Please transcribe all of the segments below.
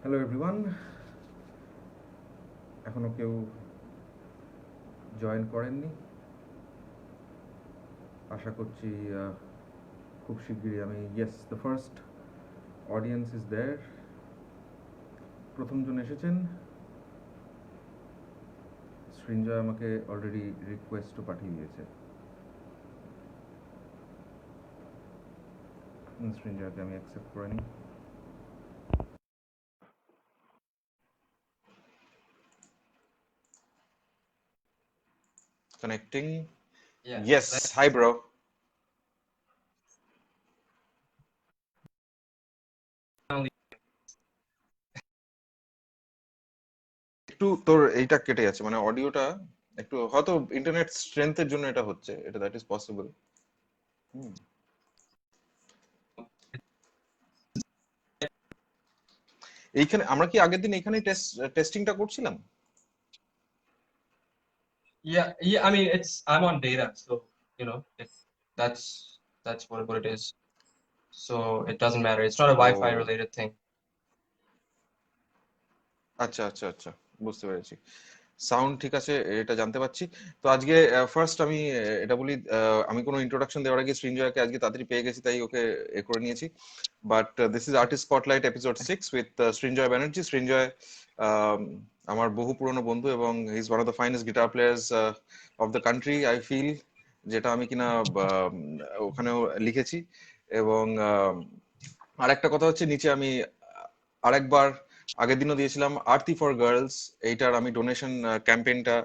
Hello everyone, এখনও কেউ join করেননি। আশা করছি খুব শিগগিরই আমি the first audience is there. প্রথমজন এসেছেন সৃঞ্জয়, আমাকে অলরেডি রিকোয়েস্টও পাঠিয়ে দিয়েছে। সৃঞ্জয়কে আমি অ্যাকসেপ্ট করে নিই। Connecting. Yeah. Yes. Hi, bro. একটু তোর এইটা কেটে যাচ্ছে, মানে অডিওটা একটু, হয়তো ইন্টারনেট স্ট্রেংথের জন্য এটা হচ্ছে, এটা দ্যাট ইজ পসিবল। এইখানে আমরা কি আগের দিন এখানে টেস্টিংটা করছিলাম? Yeah, I mean, I'm on data, so that's what it is. So it doesn't matter. It's not a Wi-Fi related thing. আচ্ছা আচ্ছা আচ্ছা, বুঝতে পেরেছি। সাউন্ড ঠিক আছে, এটা জানতে পারছি। তো আজকে ফার্স্ট আমি এটা বলি, আমি কোনো ইন্ট্রোডাকশন দেওয়ার আগে সৃঞ্জয়কে আজকে তাড়াতাড়ি পেয়ে গেছি, তাই ওকে করে নিয়েছি। But this is artist spotlight episode 6 with Srinjoy Banerjee. Srinjoy আমার বহু পুরনো বন্ধু এবং he is one of the finest guitar players of the country, I feel, যেটা আমি কিনা ওখানেও লিখেছি। এবং আরেকটা কথা হচ্ছে, নিচে আমি আরেকবার আগের দিনও দিয়েছিলাম আরতি ফর গার্লস, এইটার আমি ডোনেশন ক্যাম্পেইনটা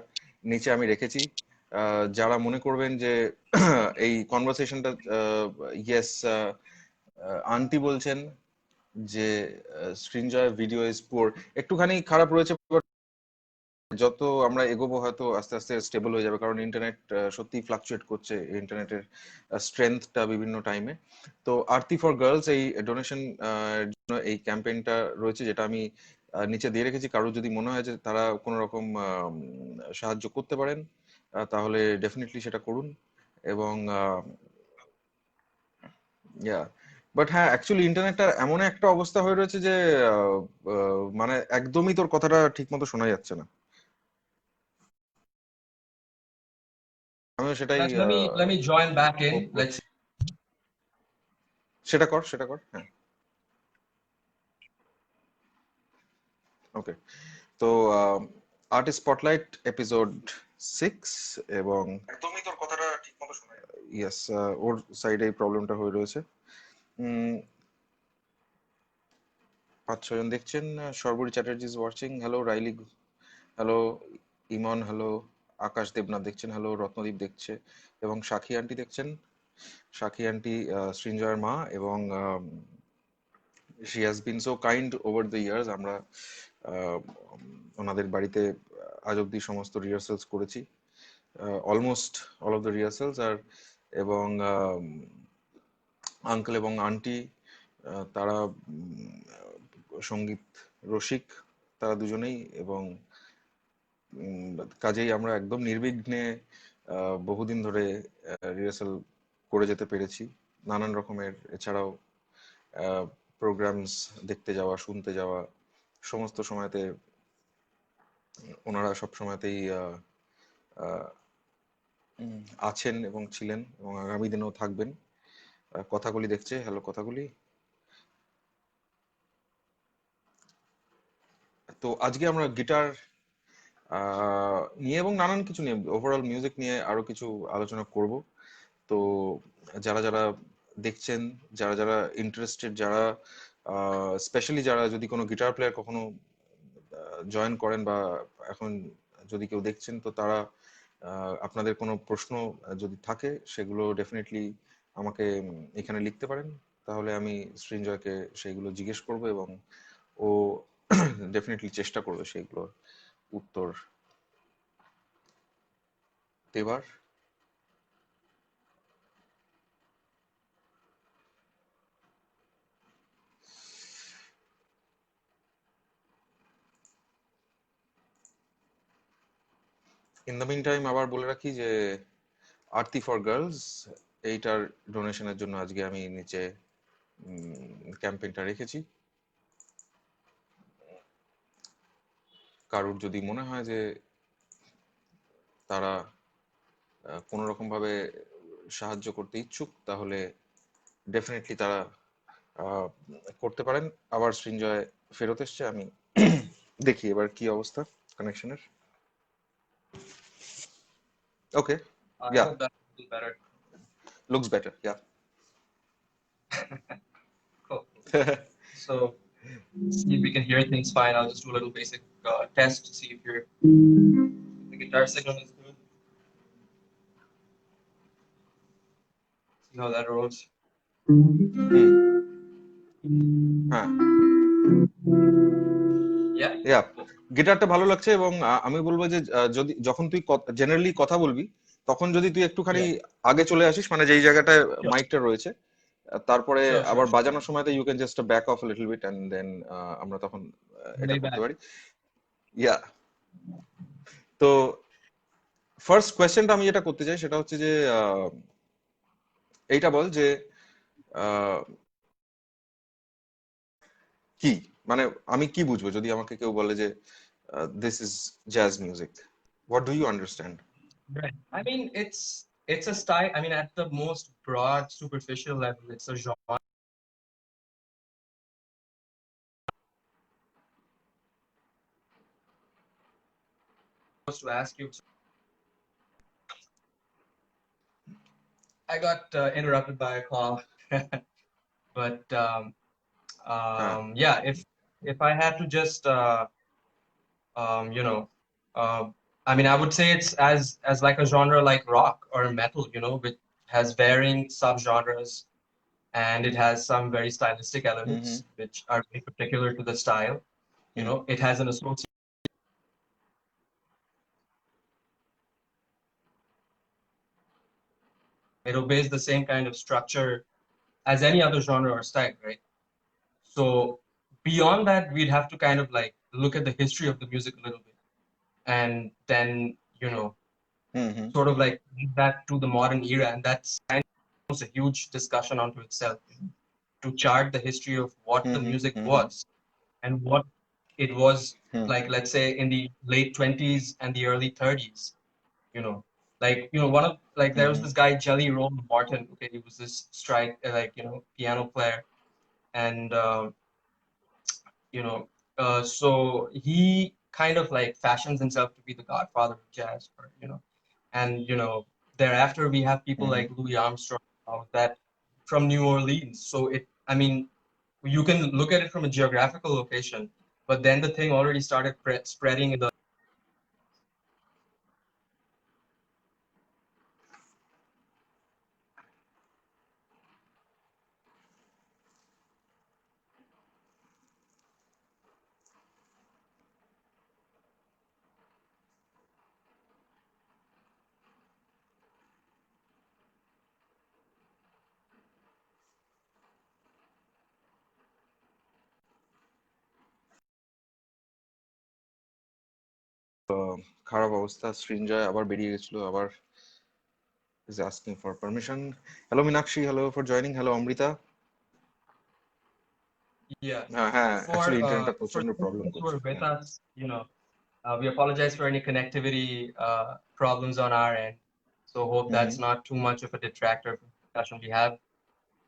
নিচে আমি রেখেছি। যারা মনে করবেন যে এই কনভারসেশনটা, ইয়েস, আন্টি বলছেন যে সৃঞ্জয় ভিডিও ইজ পুয়ার, একটুখানি খারাপ রয়েছে, যত আমরা এগোবো হয়তো আস্তে আস্তে স্টেবল হয়ে যাবে, কারণ ইন্টারনেট সত্যি ফ্লাকচুয়েট করছে, ইন্টারনেটের স্ট্রেংথটা বিভিন্ন টাইমে। তো আরতি ফর গার্লস এই ডোনেশন জন্য এই ক্যাম্পেইনটা রয়েছে, যেটা আমি নিচে দিয়ে রেখেছি। কারো যদি মনে হয় যে তারা কোনো রকম সাহায্য করতে পারেন, তাহলে ডেফিনেটলি সেটা করুন। এবং বাট হ্যাঁ, অ্যাকচুয়ালি ইন্টারনেটটা এমন একটা অবস্থা হয়ে রয়েছে যে মানে একদমই তোর কথাটা ঠিক মতো শোনা যাচ্ছে না। আমিও সেটাই Let me join back in. Hope Let's. করছি। সেটা কর, সেটা কর, হ্যাঁ। ওকে, তো আর্টিস্ট স্পটলাইট এপিসোড 6, এবং একদমই তোর কথাটা ঠিক মতো শোনা যায়। ইয়েস, ওর সাইডে এই প্রবলেমটা হয়ে রয়েছে। 5-6 জন দেখছেন। Sarbari Chatterjee is watching, hello. Raili, hello. Imon, hello. Akash Debnath দেখছেন, হ্যালো। রত্নদীপ দেখছে, এবং সাক্ষী আন্টি দেখছেন। সাক্ষী আন্টি সৃঞ্জয়ের মা, এবং she has been so kind over the years. আমরা ওনাদের বাড়িতে আজ অব্দি সমস্ত রিহার্সালস করেছি, almost all of the rehearsals. আর এবং আঙ্কেল এবং আন্টি, তারা সঙ্গীত রসিক, তারা দুজনেই। এবং কাজেই আমরা একদম নির্বিঘ্নে বহুদিন ধরে রিহার্সাল করে যেতে পেরেছি। নানান রকমের, এছাড়াও প্রোগ্রামস দেখতে যাওয়া, শুনতে যাওয়া, সমস্ত সময়তে ওনারা সব সময়তেই আছেন এবং ছিলেন, এবং আগামী দিনেও থাকবেন। কথাগুলি দেখছে, হ্যালো কথাগুলি। তো আজকে আমরা গিটার নিয়ে এবং নানান কিছু নিয়ে, ওভারঅল মিউজিক নিয়ে আরো কিছু আলোচনা করব। তো যারা যারা দেখছেন, যারা যারা ইন্টারেস্টেড, যারা স্পেশালি যারা যদি কোনো গিটার প্লেয়ার কখনো জয়েন করেন, বা এখন যদি কেউ দেখছেন, তো তারা আপনাদের কোনো প্রশ্ন যদি থাকে, সেগুলো ডেফিনেটলি আমাকে এখানে লিখতে পারেন। তাহলে আমি সৃঞ্জয়কে সেইগুলো জিজ্ঞেস করব, এবং ও ডেফিনেটলি চেষ্টা করবে সেইগুলোর উত্তর দেবার। ইন দ্য মিন টাইম আবার বলে রাখি যে আরতি ফর গার্লস এইটার ডোনেশনের জন্য আজকে আমি নিচে ক্যাম্পেইনটা রেখেছি। কারুর যদি মনে হয় যে তারা কোনো রকম ভাবে সাহায্য করতে ইচ্ছুক, তাহলে ডেফিনেটলি তারা আহ, করতে পারেন। আবার সৃঞ্জয় ফেরত এসছে, আমি দেখি এবার কি অবস্থা কানেকশনের। ওকে, I yeah, hope that's a little better. Looks better, yeah. Cool. So, see if we can hear things fine. I'll just do a little basic test to see if the guitar signal is good. See how that rolls. হ্যাঁ, Yeah. ইয়া, গিটারটা ভালো লাগছে। এবং আমি বলবো যে যদি যখন তুই জেনারেলি কথা বলবি, তখন যদি তুই একটুখানি Yeah. আগে চলে আসিস, মানে যেই জায়গাটায় Sure. মাইকটা রয়েছে, তারপরে Sure. আবার Sure. বাজানোর সময় you can just back off little bit and then আমরা তখন এটা Way করতে back. পারি। ইয়া, তো ফার্স্ট কোয়েশ্চেনটা আমি যেটা করতে চাই সেটা হচ্ছে যে এইটা বল যে আহ, কি, মানে আমি কি বুঝবো যদি আমাকে কেউ বলে যে this is jazz music, what do you understand? Right. I mean, it's a style. I mean, at the most broad, superficial level, it's a genre. To ask you, I got interrupted by a call, but হ্যাঁ, yeah, if I had to just you know, uh, I mean, I would say it's as like a genre like rock or metal, you know, which has varying subgenres, and it has some very stylistic elements hmm, which are very particular to the style. You hmm, know, it has an association. It obeys the same kind of structure as any other genre or style, right? So beyond that, we'd have to kind of like look at the history of the music a little bit, and then, you know, hmm, hmm, sort of like link that to the modern era, and that's kind of a huge discussion onto itself, you know, to chart the history of what hmm, the hmm, music hmm, was and what it was hmm, like, let's say in the late 20s and the early 30s, you know. Like, you know, one of like hmm, there was hmm, this guy Jelly Roll Morton. Okay, he was this strike like, you know, piano player, and you know, so he kind of like fashions himself to be the godfather of jazz, or you know, and you know, thereafter we have people hmm, like Louis Armstrong, that from New Orleans. So it, I mean, you can look at it from a geographical location, but then the thing already started spreading in the খারাপ অবস্থা। সৃঞ্জয় আবার বেরিয়ে গেছিল, আবার is asking for permission. Hello Minakshi, hello for joining. Hello Amrita. yeah. হ্যাঁ, actually ইন্টারনেটটা For প্রচন্ড those problem who করছে। are with হ্যাঁ, us, you know, we apologize for any connectivity problems on our end. So hope hmm, hmm, that's not too much of a detractor from the discussion we have.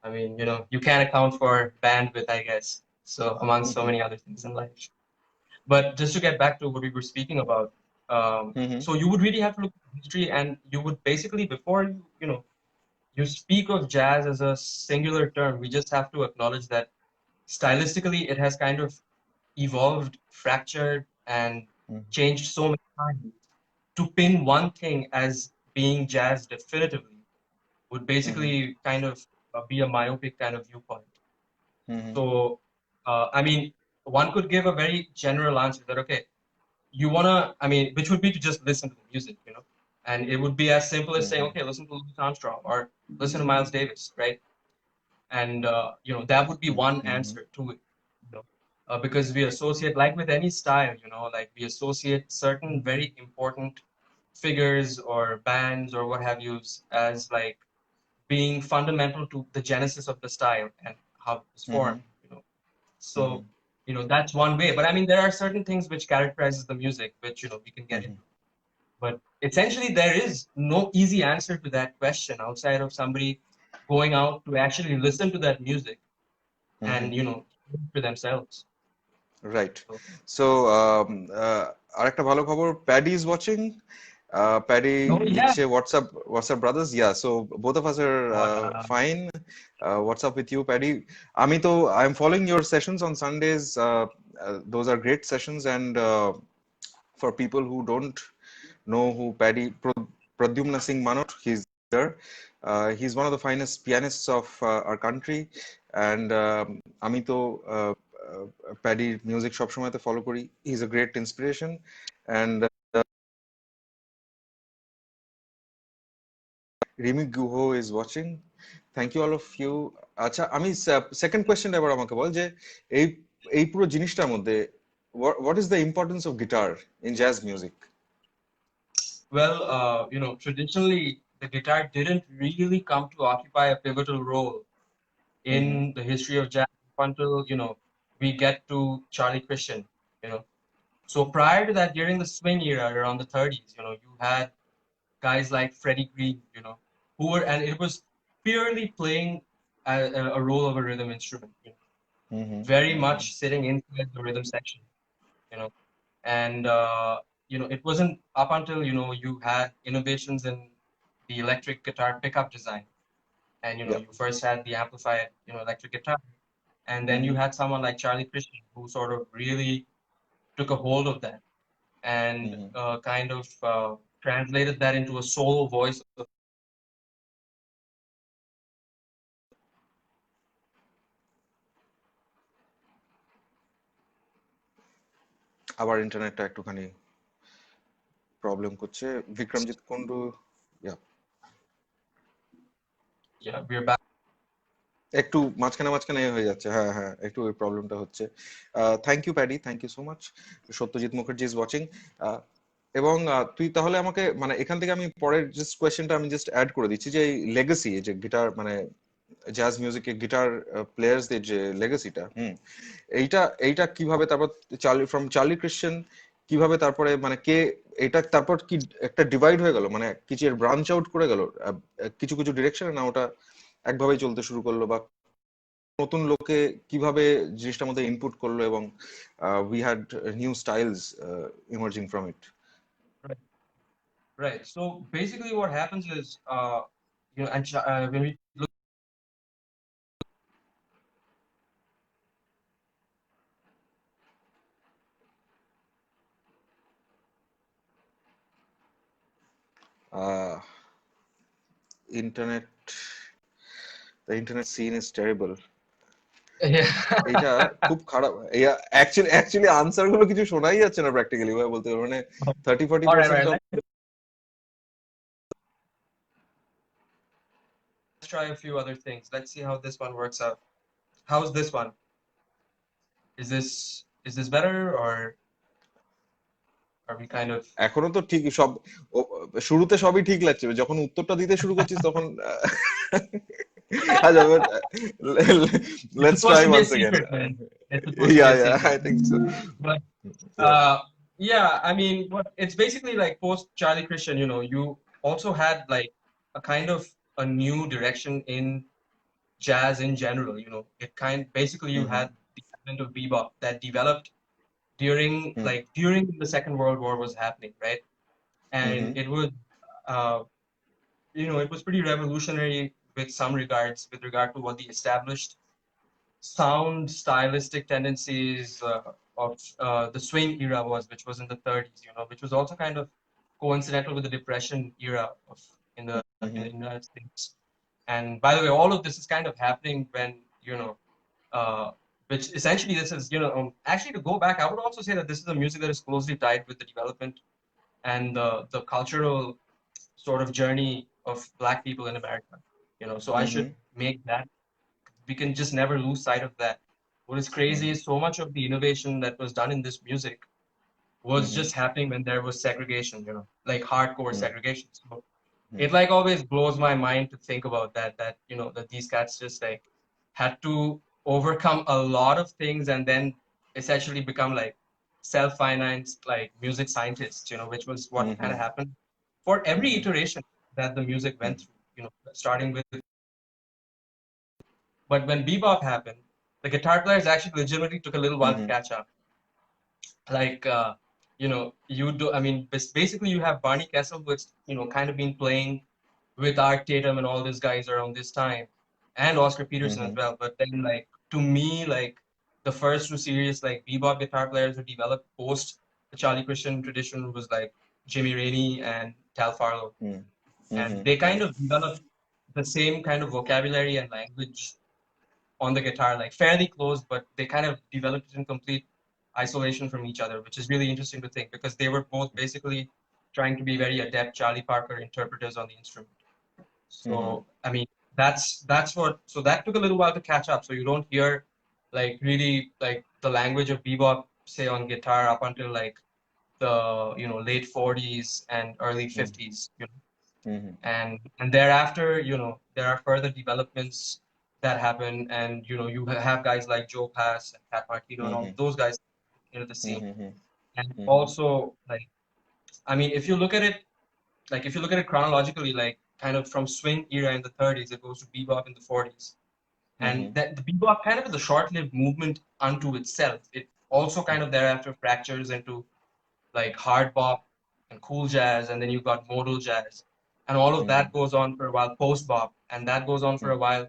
I mean, you know, you can't account for bandwidth, I guess. So among hmm, so hmm, many other things in life. But just to get back to what we were speaking about, hmm, hmm, so you would really have to look at history, and you would basically, before you know, you speak of jazz as a singular term, we just have to acknowledge that stylistically it has kind of evolved, fractured, and hmm, changed so many times. To pin one thing as being jazz definitively would hmm, hmm, basically kind of be a myopic kind of viewpoint. Hmm, hmm, So, I mean, one could give a very general answer that, okay, you wanna, I mean, which would be to just listen to the music, you know, and it would be as simple as hmm, saying, hmm, okay, listen to Louis Armstrong or listen to Miles Davis, right? And you know, that would be hmm, one hmm, hmm, answer to it, you know, because we associate, like with any style, you know, like we associate certain very important figures or bands or what have you as like being fundamental to the genesis of the style and how it was hmm, hmm, formed, you know. Hmm, hmm, So that's one way. But I mean, there are certain things which characterizes the music, which, we can get into. But essentially, there is no easy answer to that question outside of somebody going out to actually listen to that music and, for themselves. Right. So, So, আরেকটা ভালো খবর, Paddy is watching. Paddy oh, yeah. লিখছে, what's up brothers? Yeah, so both of us are fine. What's up with you, Paddy? I'm following your sessions on Sundays. Those are great sessions, and for people who don't know who Pradyumna Singh Manot, he's there. He's one of the finest pianists of our country, and আমি তো প্যাডির music সবসময় তো follow করি. He's a great inspiration, and Rimi Guho is watching. Thank you all of you. আচ্ছা, আমি second কোয়েশ্চেনটা এবার আমাকে বল যে এই এই পুরো জিনিসটার মধ্যে what is the importance of guitar in jazz music? Well, traditionally, the guitar didn't really come to occupy a pivotal role in the history of jazz until, we get to Charlie Christian, you know. So prior to that, during the swing era around the 30s, you had guys like Freddie Green, and it was purely playing a role of a rhythm instrument, very much sitting inside the rhythm section, you know. And, it wasn't up until, you had innovations in the electric guitar pickup design. And, you first had the amplified, electric guitar. And then you had someone like Charlie Christian who sort of really took a hold of that and kind of translated that into a solo voice. আবার ইন্টারনেটটা একটুখানি problem করছে. Bikramjit Kundu, Yeah, we're back. একটু মাঝখানে হয়ে যাচ্ছে. হ্যাঁ, একটু ওই প্রবলেমটা হচ্ছে. Thank you Paddy, thank you so much. Satyajit Mukherjee is watching. এবং তুই তাহলে আমাকে, মানে এখান থেকে আমি পরের জাস্ট কোয়েশ্চেনটা আমি জাস্ট অ্যাড করে দিচ্ছি যে এই লেগাসি, যে গিটার মানে জ্যাজ মিউজিকে গিটার প্লেয়ার্সদের যে লেগাসিটা, এইটা কিভাবে তারপর চার্লি ক্রিশ্চিয়ান কিভাবে তারপরে মানে কে এটা তারপর কি একটা ডিভাইড হয়ে গেল, মানে কিছু এর ব্রাঞ্চ আউট করে গেল কিছু কিছু ডিরেকশনে, না ওটা একভাবেই চলতে শুরু করলো, বা নতুন লোকে কিভাবে জিনিসটার মধ্যে ইনপুট করলো এবং we had new styles emerging from it? Right. So basically what happens is, and when we look internet, the internet scene is terrible. yeah. এটা খুব খারাপ. অ্যাকচুয়ালি আনসার গুলো কিছু শোনাই যাচ্ছে না প্র্যাকটিক্যালি ভাবে বলতে গেলে, মানে 30-40% All right. Let's try a few other things. Let's see how this one works out. How's this one? Is this better, or are we kind of? এখনো তো ঠিক সব, শুরুতে সবই ঠিক লাগছে, যখন উত্তরটা দিতে শুরু করছিস তখন আচ্ছা, let's try once again. Yeah, I think so. But yeah, I mean, it's basically like post Charlie Christian, you also had like a kind of a new direction in jazz in general, basically you had the advent of bebop that developed during the Second World War was happening, right? And it was it was pretty revolutionary with some regards, with regard to what the established sound stylistic tendencies of the swing era was, which was in the 30s, which was also kind of coincidental with the Depression era in the United States. And by the way, all of this is kind of happening when, which essentially this is, actually to go back, I would also say that this is a music that is closely tied with the development and the cultural sort of journey of Black people in America, so I should make that, we can just never lose sight of that. What is crazy is so much of the innovation that was done in this music was just happening when there was segregation, like hardcore segregation. So it like always blows my mind to think about that that these cats just like had to overcome a lot of things and then essentially become like self-financed like music scientists, which was what kind of happened for every iteration that the music went through, starting with. But when bebop happened, the guitar players actually legitimately took a little while to catch up. Like, basically you have Barney Kessel, who's, kind of been playing with Art Tatum and all these guys around this time, and Oscar Peterson as well. But then, like, to me, like, the first two serious, like, bebop guitar players who developed post the Charlie Christian tradition was, like, Jimmy Rainey and Tal Farlow. And they kind of developed the same kind of vocabulary and language on the guitar, like fairly close, but they kind of developed it in complete isolation from each other, which is really interesting to think because they were both basically trying to be very adept Charlie Parker interpreters on the instrument. So I mean, so that took a little while to catch up. So you don't hear like really like the language of bebop say on guitar up until like the late 40s and early 50s. And thereafter, there are further developments that happen, and you have guys like Joe Pass and Pat Martino and all those guys into the scene. And also, like, I mean, if you look at it chronologically, like kind of from swing era in the 30s, it goes to bebop in the 40s. And that the bebop kind of is a short-lived movement unto itself. It also kind of thereafter fractures into like hard bop and cool jazz, and then you've got modal jazz. And all of that goes on for a while, post bop, and that goes on for a while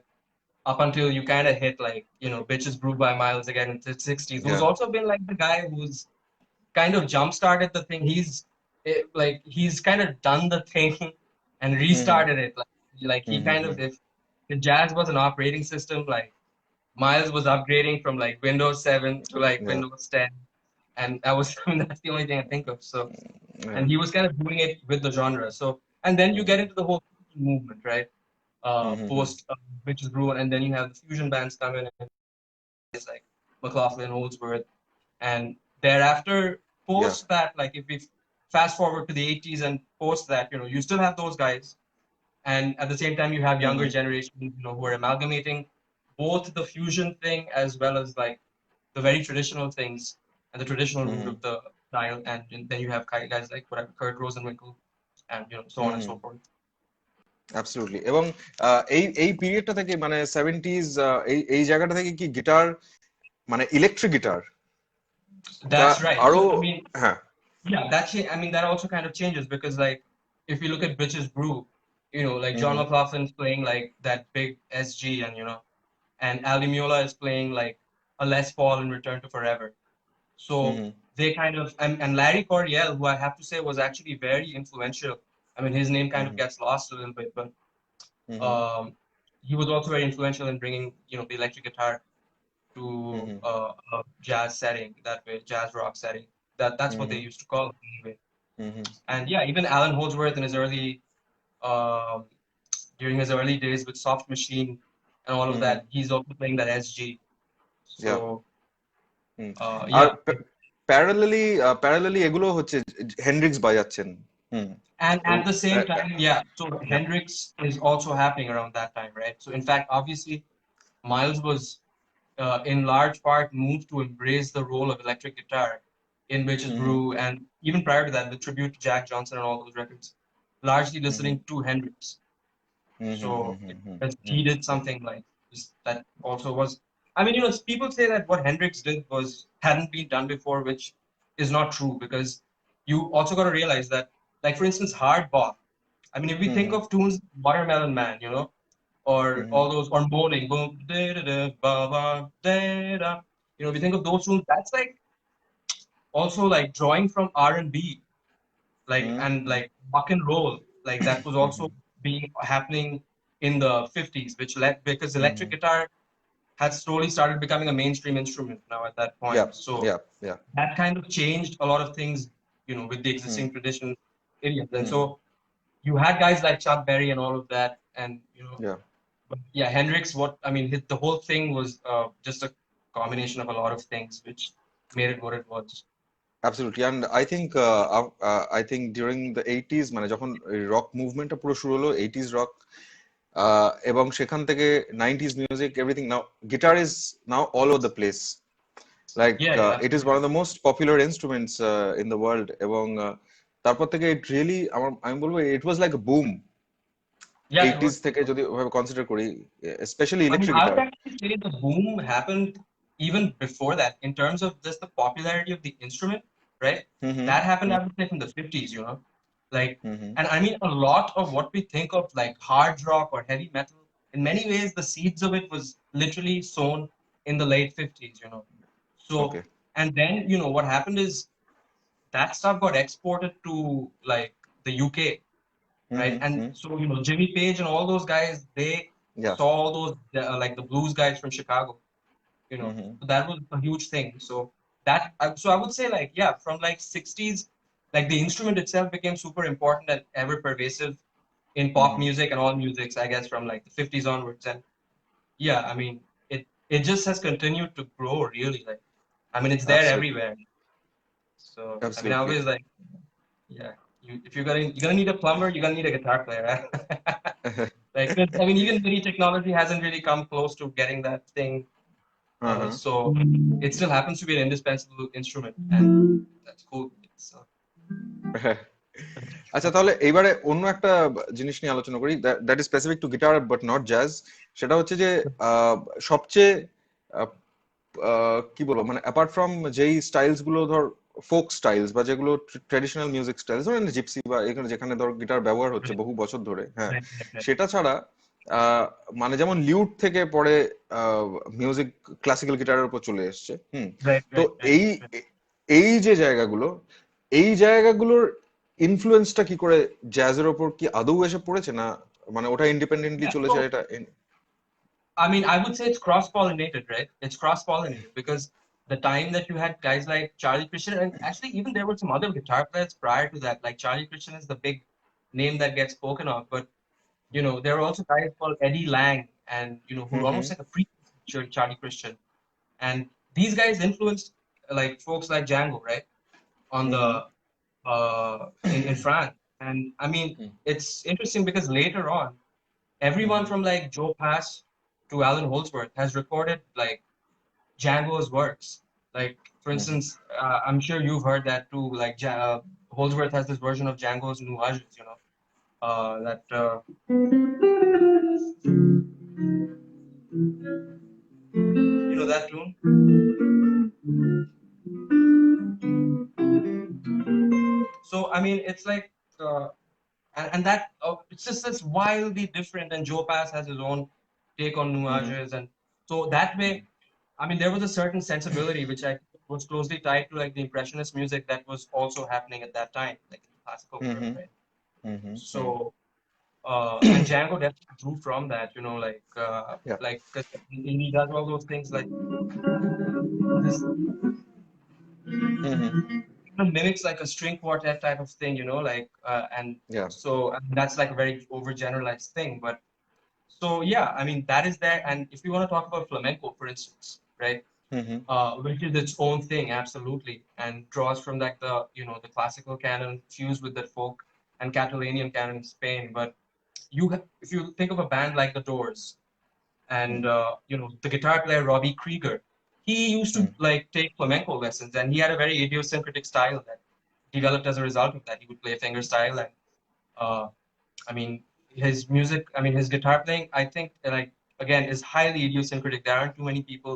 up until you kind of hit like, Bitches Brew by Miles again in the 60s, who's also been like the guy who's kind of jump-started the thing. He's kind of done the thing and restarted it. Like he kind of, if jazz was an operating system, like Miles was upgrading from like Windows 7 to like Windows 10. And that's the only thing I think of. So, and he was kind of doing it with the genre. So, and then you get into the whole movement, right? Post Bitches Brew, and then you have the fusion bands come in, and it's like McLaughlin, Holdsworth, and thereafter, post that, like if we fast forward to the 80s and post that, you still have those guys, and at the same time you have younger generations, who are amalgamating both the fusion thing as well as like the very traditional things and the traditional root of the style, and then you have guys like whatever Kurt Rosenwinkel and so on and so forth. Absolutely এবং এই পিরিয়ডটা থেকে মানে 70s এই জায়গাটা থেকে কি guitar মানে electric guitar That's right. আরো So, I mean, হ্যাঁ that also kind of changes because like if you look at Bitches Brew, like John McLaughlin's playing like that big SG, and Al Di Meola is playing like a Les Paul in Return to Forever. So they kind of, and Larry Cordial, who I have to say was actually very influential. I mean, his name kind of gets lost a little bit, but he was also very influential in bringing, the electric guitar to a jazz setting, that way, jazz rock setting. That's what they used to call it anyway. And yeah, even Alan Holdsworth in his during his early days with Soft Machine and all of that, he's also playing that SG. So, আর parallelly এগুলো হচ্ছে Hendrix বাজাচ্ছেন and at the same time, so Hendrix is also happening around that time, right? So in fact, obviously, Miles was in large part moved to embrace the role of electric guitar in Bitches Brew, and even prior to that, the tribute to Jack Johnson and all those records, largely listening to Hendrix. So he did something like this that also was, I mean, people say that what Hendrix did hadn't been done before, which is not true, because you also got to realize that, like for instance, hard bop. I mean, if we think of tunes, Watermelon Man, or all those, or Moaning, boom, da da da, ba ba da da. If you think of those tunes, that's like also like drawing from R&B, like and like rock and roll, like that was also happening in the 50s, which led because electric guitar had slowly started becoming a mainstream instrument now at that point. That kind of changed a lot of things, with the existing tradition areas. And so you had guys like Chuck Berry and all of that, and but Hendrix, the whole thing was just a combination of a lot of things which made it what it was. Absolutely, and I think during the 80s মানে যখন rock মুভমেন্টটা পুরো শুরু হলো 80s rock এবং সেখান থেকে 90s music everything now guitar is now all over the place Like Yeah, yeah, it is one of the most popular instruments in the world, এবং তারপর থেকে it really আমি বলবো it was like a boom yeah, it 80s was. থেকে যদি ওভাবে consider করি, especially I mean, electric I would guitar. actually say the boom happened even before that in terms of just the popularity of the instrument, right? Mm-hmm. That happened, I would say, from the 50s, Like, Mm-hmm. and I mean, a lot of what we think of like hard rock or heavy metal, in many ways, the seeds of it was literally sown in the late 50s. So, Okay. and then, what happened is that stuff got exported to like the UK, right? And Mm-hmm. so, Jimmy Page and all those guys, they Yeah. saw all those like the blues guys from Chicago, Mm-hmm. so that was a huge thing. So so I would say like, yeah, from like 60s, like the instrument itself became super important and ever pervasive in pop Mm-hmm. music and all musics, I guess, from like the 50s onwards. And yeah, I mean, it just has continued to grow really. Like, I mean, it's there Absolutely. everywhere. So I mean, I Absolutely. always like, yeah, if you're gonna need a plumber, you're gonna need a guitar player. Right? Like, 'cause, I mean, even MIDI technology hasn't really come close to getting that thing. Uh-huh. So it still happens to be an indispensable instrument, and that's cool. So আচ্ছা, তাহলে এইবারে অন্য একটা জিনিস নিয়ে আলোচনা করি, that is specific to guitar but not jazz. সেটা হচ্ছে যে সবচেয়ে আহ, কি বলবো, মানে অ্যাপার্ট ফ্রম যেই স্টাইলস গুলো ধর ফোক স্টাইলস বা যেগুলো ট্র্যাডিশনাল মিউজিক স্টাইলস, ধরেন জিপসি বা এখানে যেখানে ধর গিটার ব্যবহার হচ্ছে বহু বছর ধরে, হ্যাঁ, right. সেটা ছাড়া মানে যেমন লিউট থেকে পরে মিউজিক ক্লাসিক্যাল গিটারের উপর চলে এসছে। Right, তো right, right, এই right. এই যে জায়গাগুলো, এই জায়গাগুলোর ইনফ্লুয়েন্সটা কি করে জ্যাজের ওপর কি আদৌ এসে পড়েছে, না মানে ওটা ইন্ডিপেন্ডেন্টলি Yeah, চলেছে so এটা? I mean, I would say it's cross-pollinated, right? It's cross-pollinated because the time that you had guys like Charlie Christian, and actually even there were some other guitar players prior to that. Like Charlie Christian is the big name that gets spoken of, but there were also guys called Eddie Lang, and who were almost hmm like a pre Charlie Christian. And these guys influenced like folks like Django, right? On hmm hmm the in France. And I mean, it's interesting because later on, everyone hmm from like Joe Pass to Alan Holdsworth has recorded like Django's works. Like for hmm hmm instance, I'm sure you've heard that too. Like Holdsworth has this version of Django's Nuages, that that tune. So I mean, it's like and that it's just this wildly different. And Joe Pass has his own take on hmm nuages, and so that way, I mean, there was a certain sensibility which I was closely tied to like the impressionist music that was also happening at that time, like in the classical hmm world, hmm right? Hmm hmm hmm So and Django definitely drew from that, Yeah. like 'cause he does all those things like this hmm hmm mimics like a string quartet type of thing, like and Yeah. so I mean, that's like a very overgeneralized thing, but so yeah, I mean that is there. And if you want to talk about flamenco, for instance, right, hmm hmm which is its own thing, absolutely, and draws from like the classical canon fused with the folk and Catalanian canon in Spain. But if you think of a band like the Doors, hmm and the guitar player Robbie Krieger, he used to hmm like take flamenco lessons, and he had a very idiosyncratic style that developed as a result of that. He would play finger style, and uh, I mean his music, I mean his guitar playing, I think like again is highly idiosyncratic. There aren't too many people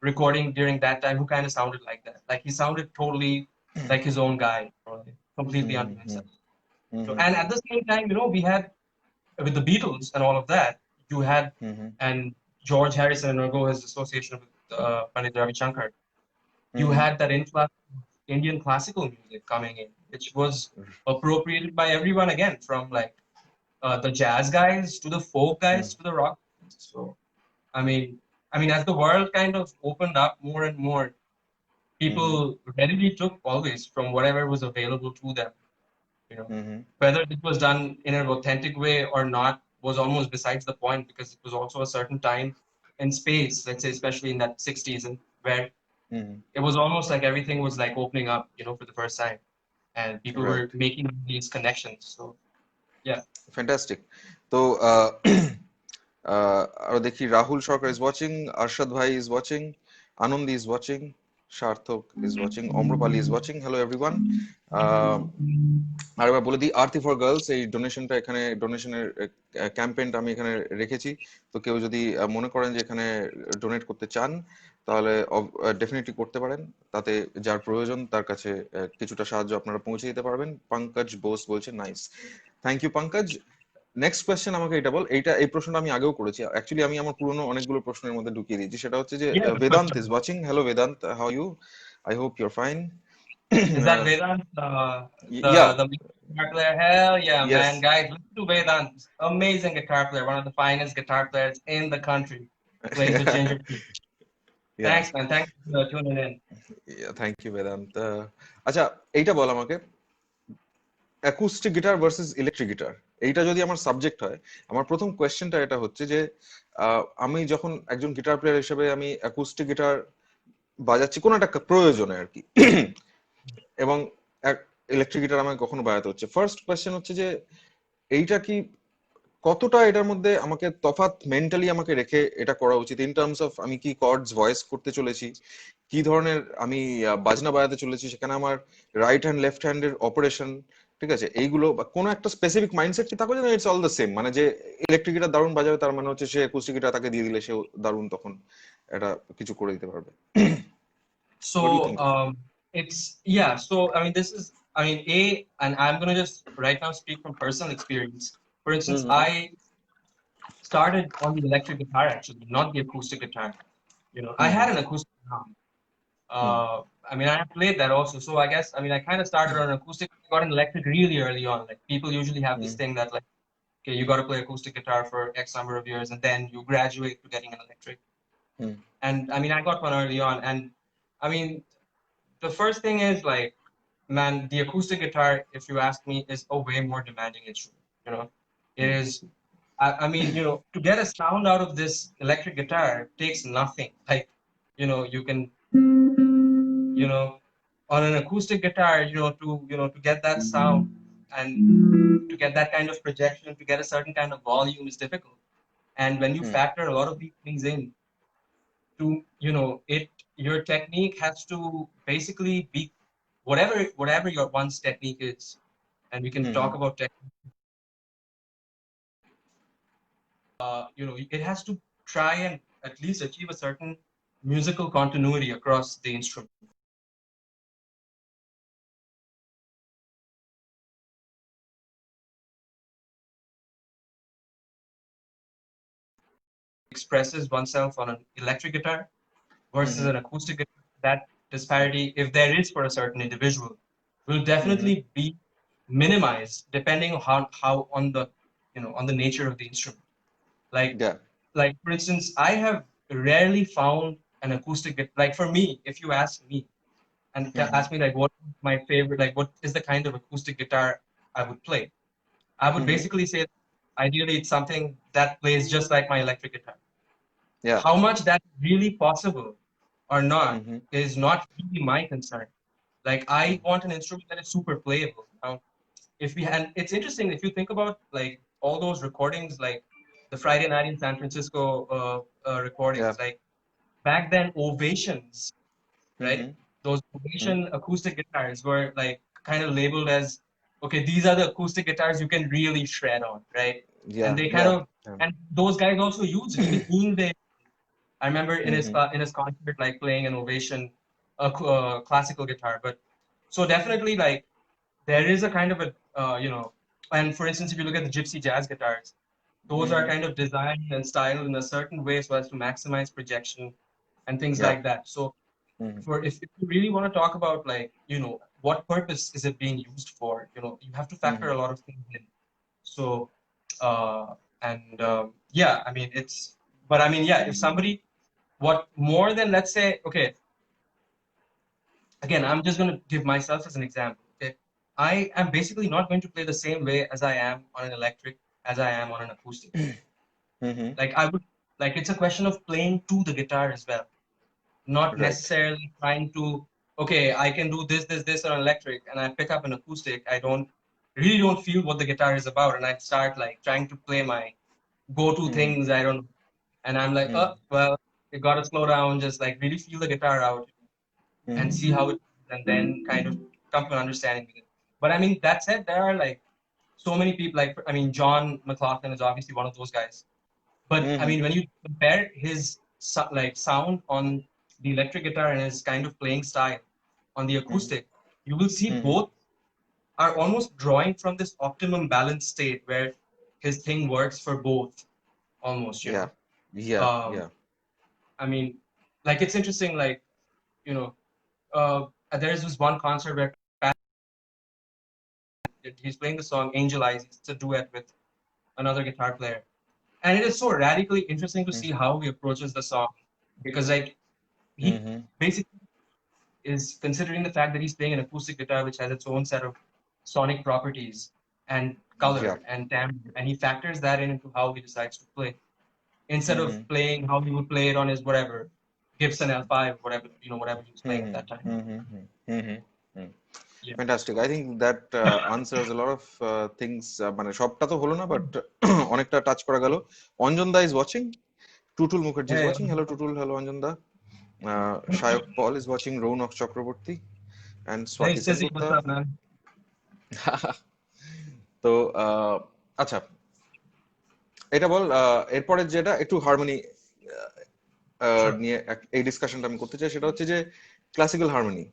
recording during that time who kind of sounded like that. Like he sounded totally like his own guy, completely hmm unto hmm himself. So hmm and at the same time, we had with the Beatles and all of that, you had hmm hmm and George Harrison and undergo his association with Pandit Ravi Shankar, you hmm had that influx of Indian classical music coming in, which was appropriated by everyone again, from like the jazz guys to the folk hmm guys to the rock guys. So I mean, as the world kind of opened up more and more, hmm people readily took always from whatever was available to them. You know, hmm whether it was done in an authentic way or not was almost besides the point, because it was also a certain time and space, let's say, especially in that 60s, and where hmm it was almost like everything was like opening up, for the first time, and people right, were making these connections. So yeah. Fantastic. তো আরো দেখি Rahul Sarkar is watching, Arshad ভাই is watching, Anand is watching, Sarthak is watching, Omropali is watching. Hello everyone. আরেকবার বলে দিই, আরতি for girls এই ডোনেশনটা, এখানে ডোনেশনের ক্যাম্পেইনটা আমি এখানে রেখেছি। তো কেউ যদি মনে করেন যে এখানে ডোনেট করতে চান, তাহলে ডেফিনেটলি করতে পারেন। তাতে যার প্রয়োজন তার কাছে কিছুটা সাহায্য আপনারা পৌঁছে দিতে পারবেন। পঙ্কজ বোস বলছে nice, thank you Pankaj. Next question আমাকে এটা বল, এই প্রশ্নটা আমি আগেও করেছি অ্যাকচুয়ালি, আমি আমার পুরনো অনেকগুলো প্রশ্নের মধ্যে ঢুকিয়ে দিয়েছি। সেটা হচ্ছে যে Yeah, the Vedant question. Is watching. Hello Vedant, how you? I hope you're fine. Is that Vedant, Yeah, the guitar player? Hell yeah, yes. man. Guys, listen to Vedant. Amazing guitar player, one of the finest guitar players in the country. Plays with Ginger. Yeah, Thanks, man. Thanks for tuning in. yeah, thank you Vedanta. আচ্ছা, এইটা বল আমাকে, acoustic guitar versus electric guitar, এইটা যদি আমার subject হয়, আমার প্রথম কোয়েশ্চেনটা এটা হচ্ছে যে আমি যখন একজন গিটার প্লেয়ার হিসেবে আমি অ্যাকুস্টিক গিটার বাজাচ্ছি কোনো একটা প্রয়োজনে আর কি, এবং ইলেকট্রিক গিটার আমাকে কখনো বাজাতে হচ্ছে, ফার্স্ট কোয়েশ্চেন হচ্ছে যে এইটা কি কতটা এটার মধ্যে আমাকে তফাৎ মেন্টালি আমাকে রেখে এটা করা উচিত, ইন টার্মস অফ আমি কি কর্ডস ভয়েস করতে চলেছি, কি ধরনের আমি বাজনা বাজাতে চলেছি, সেখানে আমার রাইট হ্যান্ড লেফট হ্যান্ডের অপারেশন, ঠিক আছে, এইগুলো বা কোনো একটা স্পেসিফিক মাইন্ডসেট কি থাকবে যে ইটস অল দ্য সেম, মানে যে ইলেকট্রিক গিটার দারুণ বাজাবে তার মানে হচ্ছে সে অ্যাকুস্টিক গিটার তাকে দিয়ে দিলে সেও দারুণ তখন এটা কিছু করে দিতে পারবে? What do you So, think of it? yeah. So, I mean, and I'm gonna just right now speak from personal experience. For instance, Mm-hmm. I started on the electric guitar actually, not the acoustic guitar. I had an acoustic guitar. I mean, I played that also. So I guess, I mean, I kind of started on acoustic, got an electric really early on. Like people usually have this thing that like, okay, you got to play acoustic guitar for X number of years, and then you graduate to getting an electric. And I mean, I got one early on, and I mean, the first thing is like, man, the acoustic guitar, if you ask me, is a way more demanding instrument. It is. I mean, to get a sound out of this electric guitar takes nothing. Like, you can, on an acoustic guitar, to get that sound and to get that kind of projection, to get a certain kind of volume is difficult. And when you factor a lot of these things in, to your technique has to basically be whatever your one's technique is, and we can talk about technique. It has to try and at least achieve a certain musical continuity across the instrument. Expresses oneself on an electric guitar versus an acoustic guitar, that disparity, if there is for a certain individual, will definitely be minimized depending on how on the nature of the instrument. Like, Yeah. like for instance, I have rarely found an acoustic guitar. Like for me, if you ask me and ask me like what is my favorite, like what is the kind of acoustic guitar I would play, I would basically say ideally it's something that plays just like my electric guitar. Yeah. How much that's really possible or not is not really my concern. Like I want an instrument that is super playable. And it's interesting if you think about like all those recordings, like the Friday Night in San Francisco recordings, like back then ovations, right? Those ovation acoustic guitars were like kind of labeled as, okay, these are the acoustic guitars you can really shred on, right? Yeah. And they kind of, and those guys also used it. Even Ingve, I remember in his concert, like playing an ovation, classical guitar. But so definitely, like there is a kind of a and for instance, if you look at the gypsy jazz guitars, those are kind of designed and styled in a certain way so as to maximize projection and things like that. So for if you really want to talk about like what purpose is it being used for, you have to factor a lot of things in. So yeah, I mean but I mean, yeah, if somebody, what more than, let's say, okay, again, I'm just going to give myself as an example. Okay, I am basically not going to play the same way as I am on an electric as I am on an acoustic. Like I would, like it's a question of playing to the guitar as well, not necessarily trying to, okay, I can do this on electric, and I pick up an acoustic. I really don't feel what the guitar is about, and I start like trying to play my go-to things. I don't, and I'm like, oh well, you gotta slow down, just like really feel the guitar out. and see how it, and then kind of come to an understanding with it. But I mean, that said, there are like so many people. Like I mean, John McLaughlin is obviously one of those guys. But I mean, when you compare his like sound on the electric guitar and his kind of playing style on the acoustic, you will see both are almost drawing from this optimum balance state where his thing works for both, almost, you Yeah, know. yeah, Um, yeah. I mean, like it's interesting, like, you know, there's this one concert where he's playing the song Angel Eyes. It's a duet with another guitar player. And it is so radically interesting to see how he approaches the song because, like, he basically is considering the fact that he's playing an acoustic guitar which has its own set of sonic properties and Yeah. color and timbre, and he factors that in into how he decides to play instead of playing how he would play it on his whatever Gibson L5, whatever, you know, whatever he was playing at that time. Yeah. Fantastic. I think that answers a lot of things. মানে সবটা তো হলো না, but অনেকটা touch করা গেল. অঞ্জন দা is watching. Tutul Mukherjee is Hey, watching. Hello Tutul. Hello Anjan da. Shayok Paul is watching. Raunak Chakraborty and hey, Swati Sissy, Sengupta. what's up, man? তো আচ্ছা, এটা বল, এরপরে যেটা একটু হারমোনি Sure. নিয়ে এই ডিসকাশনটা আমি করতে চাই, সেটা হচ্ছে যে ক্লাসিক্যাল হারমোনি।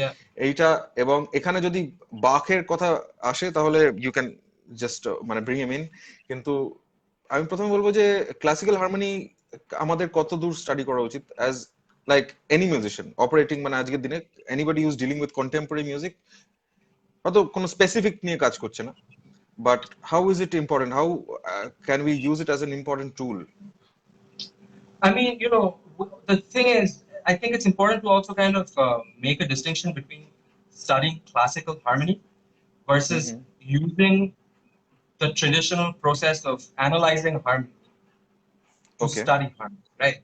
Yeah. এইটা, এবং এখানে যদি বাখের কথা আসে তাহলে ইউ ক্যান জাস্ট মানে ব্রিং হিম ইন। কিন্তু আমি প্রথমে বলবো যে ক্লাসিক্যাল হারমোনি আমাদের কত দূর স্টাডি করা উচিত as like any musician operating, মানে আজকের দিনে anybody use dealing with contemporary music, হয়তো কোনো স্পেসিফিক নিয়ে কাজ করছে না, but how is it important? How can we use it as an important tool? I mean, you know, the thing is, I think it's important to also kind of make a distinction between studying classical harmony versus using the traditional process of analyzing harmony to Okay. study harmony, right?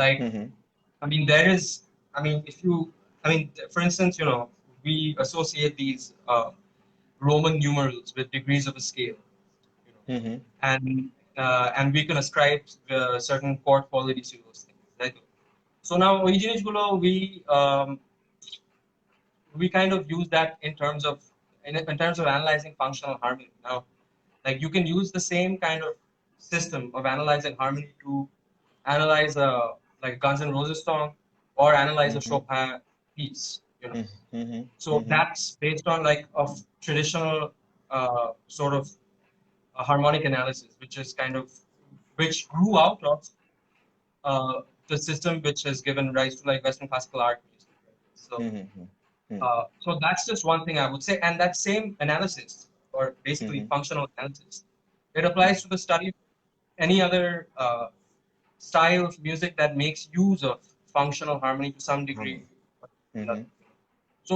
Like, I mean, there is, I mean, if you, I mean, for instance, you know, we associate these Roman numerals with degrees of a scale, you know, and we can ascribe certain chord qualities to those things, right? So now, ওই জিনিসগুলো we kind of use that in terms of analyzing functional harmony. Now, like you can use the same kind of system of analyzing harmony to analyze a like Guns N' Roses song or analyze a Chopin piece, you know. So that's based on like a traditional sort of a harmonic analysis, which is kind of which grew out of the system which has given rise to like Western classical art music. So that's just one thing I would say, and that same analysis, or basically functional analysis, it applies to the study of any other style of music that makes use of functional harmony to some degree. So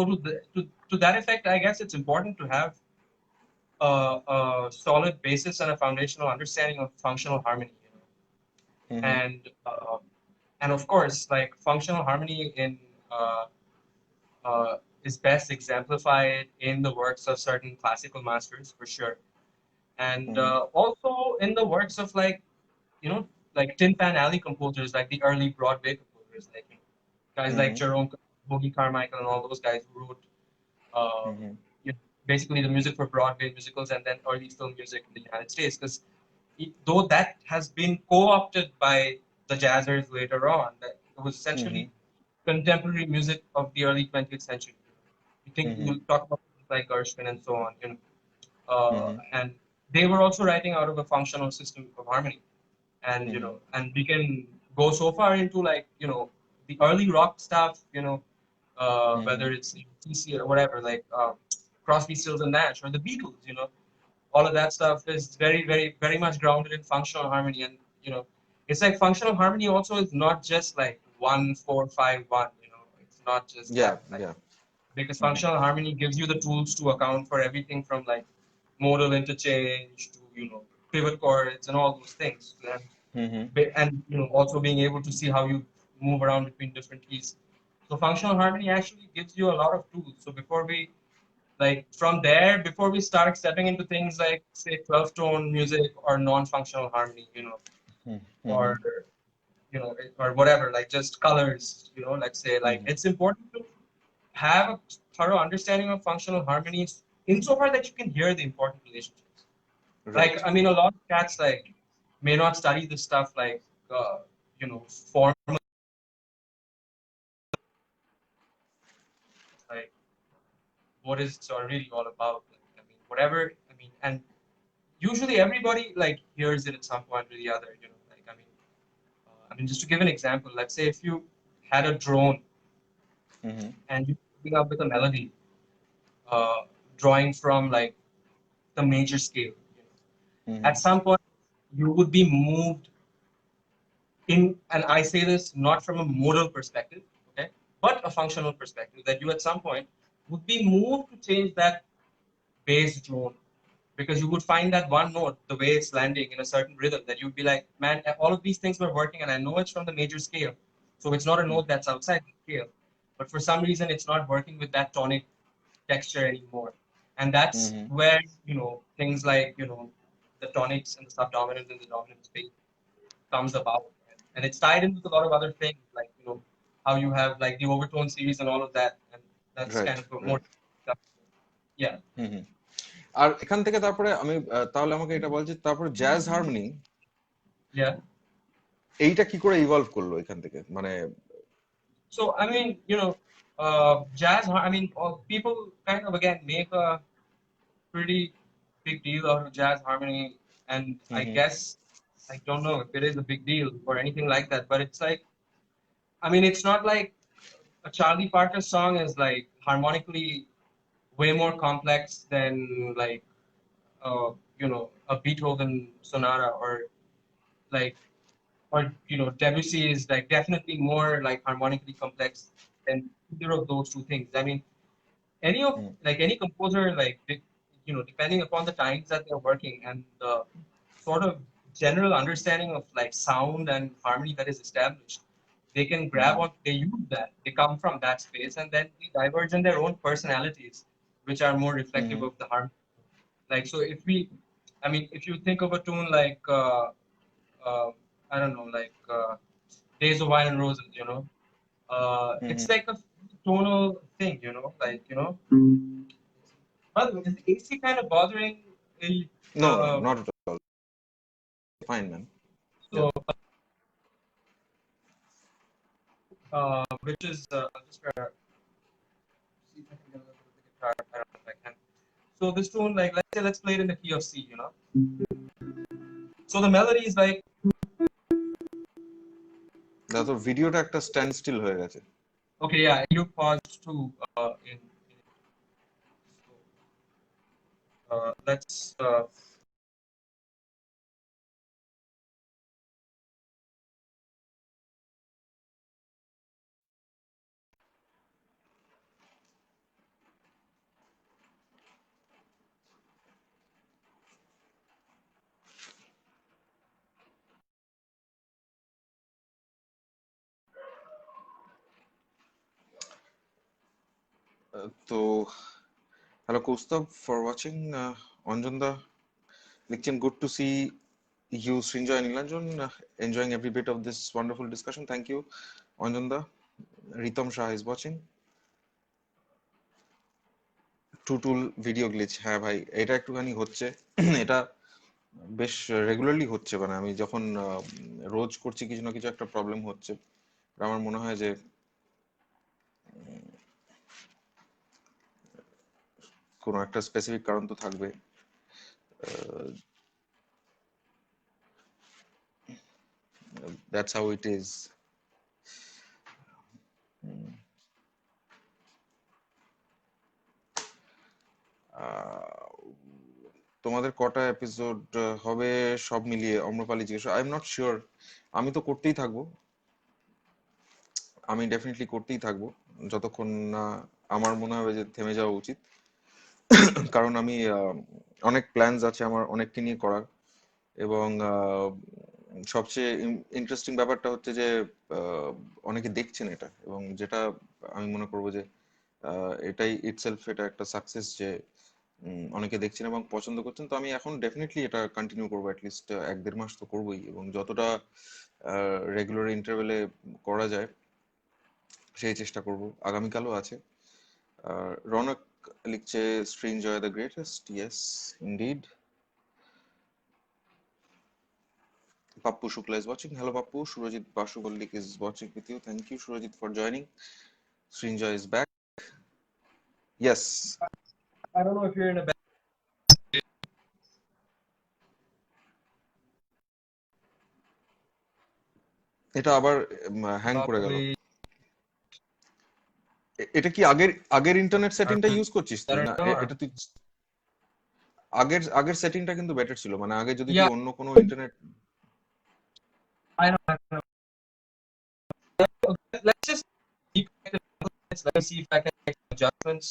to that effect, I guess it's important to have a solid basis and a foundational understanding of functional harmony, you know. And of course, like functional harmony in is best exemplified in the works of certain classical masters for sure, and also in the works of like, you know, like Tin Pan Alley composers, like the early Broadway composers, like, you know, guys like Jerome Boogie Carmichael and all those guys who wrote you know, basically the music for Broadway musicals and then early film music in the United States. Because though that has been co-opted by the jazzers later on, that it was essentially contemporary music of the early 20th century. You think you talk about things like Gershwin and so on, you know, and they were also writing out of a functional system of harmony, and you know, and we can go so far into like, you know, the early rock stuff, you know, whether it's TC or whatever, like Crosby, Stills and Nash or the Beatles, you know, all of that stuff is very, very, very much grounded in functional harmony, and you know, it's like functional harmony also is not just like 1 4 5 1, you know, it's not just that, like, because functional harmony gives you the tools to account for everything from like modal interchange to, you know, pivot chords and all those things, and you know, also being able to see how you move around between different keys. So functional harmony actually gives you a lot of tools. So before we like from there, before we start stepping into things like say 12 tone music or non-functional harmony, you know, or or whatever, like just colors, let's say, like it's important to have a thorough understanding of functional harmonies insofar that you can hear the important relationships. Like, Right. I mean, a lot of cats like may not study this stuff like, form, like what is it really all about? Like, I mean, whatever, I mean, and usually everybody like hears it at some point or the other, like, just to give an example, let's say if you had a drone and you're coming up with a melody, uh, drawing from like the major scale, at some point you would be moved and I say this not from a modal perspective, okay, but a functional perspective, that you at some point would be moved to change that bass drone, because you would find that one note, the way it's landing in a certain rhythm, that you'd be like, man, all of these things were working, and I know it's from the major scale, so it's not a note that's outside the scale, but for some reason it's not working with that tonic texture anymore, and that's where things like the tonics and the subdominant and the dominant space comes about, and it's tied in with a lot of other things, like how you have like the overtone series and all of that, and that's kind Right, of a more right. yeah. আর এখান থেকে তারপরে আমি তাহলে আমাকে এটা বল যে তারপরে jazz harmony Yeah. এইটা কি করে ইভলভ করলো এখান থেকে, মানে So I mean, jazz. I mean, people kind of again make a pretty big deal out of jazz harmony, and I guess I don't know if it is a big deal or anything like that, but it's like, I mean, it's not like a Charlie Parker song is like harmonically way more complex than like a Beethoven sonata, like Debussy is like definitely more like harmonically complex than either of those two things. I mean, any composer, like depending upon the times that they're working and the sort of general understanding of like sound and harmony that is established, they can grab on, they use that, they come from that space, and then they diverge in their own personalities, which are more reflective of the harmony. Like, so if you think of a tune like, uh, I don't know, like Days of Wine and Roses, it's like a tonal thing, like, by the way, is the AC kind of bothering no, not at all, fine man. so, which is, just see if I can get a little bit of the guitar. I don't know if I can. So this tune, like, let's play it in the key of C, So the melody is like, দাদা তো ভিডিওটা একটা stand still হয়ে গেছে। okay, yeah, you paused too, let's, তো hello Kaustav for watching, Anjan দা লিখছেন good to see you Srinjay and Nilanjan, enjoying every bit of this wonderful discussion, thank you Anjan da. Ritam Shah is watching. Tutul video glitch, হ্যাঁ ভাই এটা একটুখানি হচ্ছে, এটা বেশ regularly হচ্ছে, মানে আমি যখন রোজ করছি কিছু না কিছু একটা প্রবলেম হচ্ছে, আমার মনে হয় যে কোনো একটা স্পেসিফিক কারণ তো থাকবে। That's how it is. তোমাদের কটা এপিসোড হবে সব মিলিয়ে, অম্রপালি জিজ্ঞেস, আই এম নট শিওর। আমি তো করতেই থাকবো, আমি ডেফিনেটলি করতেই থাকবো যতক্ষণ না আমার মনে হবে যে থেমে যাওয়া উচিত, কারণ আমি অনেক প্ল্যানস আছে আমার অনেককে নিয়ে করার, এবং সবচেয়ে ইন্টারেস্টিং ব্যাপারটা হচ্ছে যে অনেকে দেখছেন এটা, এবং যেটা আমি মনে করবো যে এটাই ইটসেলফ এটা একটা সাকসেস, যে অনেকে দেখছেন এবং পছন্দ করছেন। তো আমি এখন ডেফিনেটলি এটা কন্টিনিউ করবো, অ্যাটলিস্ট 1-1.5 মাস তো করবোই, এবং যতটা রেগুলার ইন্টারভেলে করা যায় সেই চেষ্টা করব। আগামীকালও আছে। রনক লিখছে Srinjoy the greatest. Yes indeed. Pappu Shukla is watching. Hello Pappu. Surajit Bashuballik is watching with you. Thank you Surajit for joining. Srinjay is back. Yes. I don't know if you're in a bad এটা আবার hang করে গেল। probably. এটা কি আগের internet সেটিংটা use করছিস তুই? না এটা তুই আগের সেটিংটা কিন্তু বেটার ছিল, মানে আগে যদি তুই অন্য কোনো internet. I know. Let's just let me see if I can make adjustments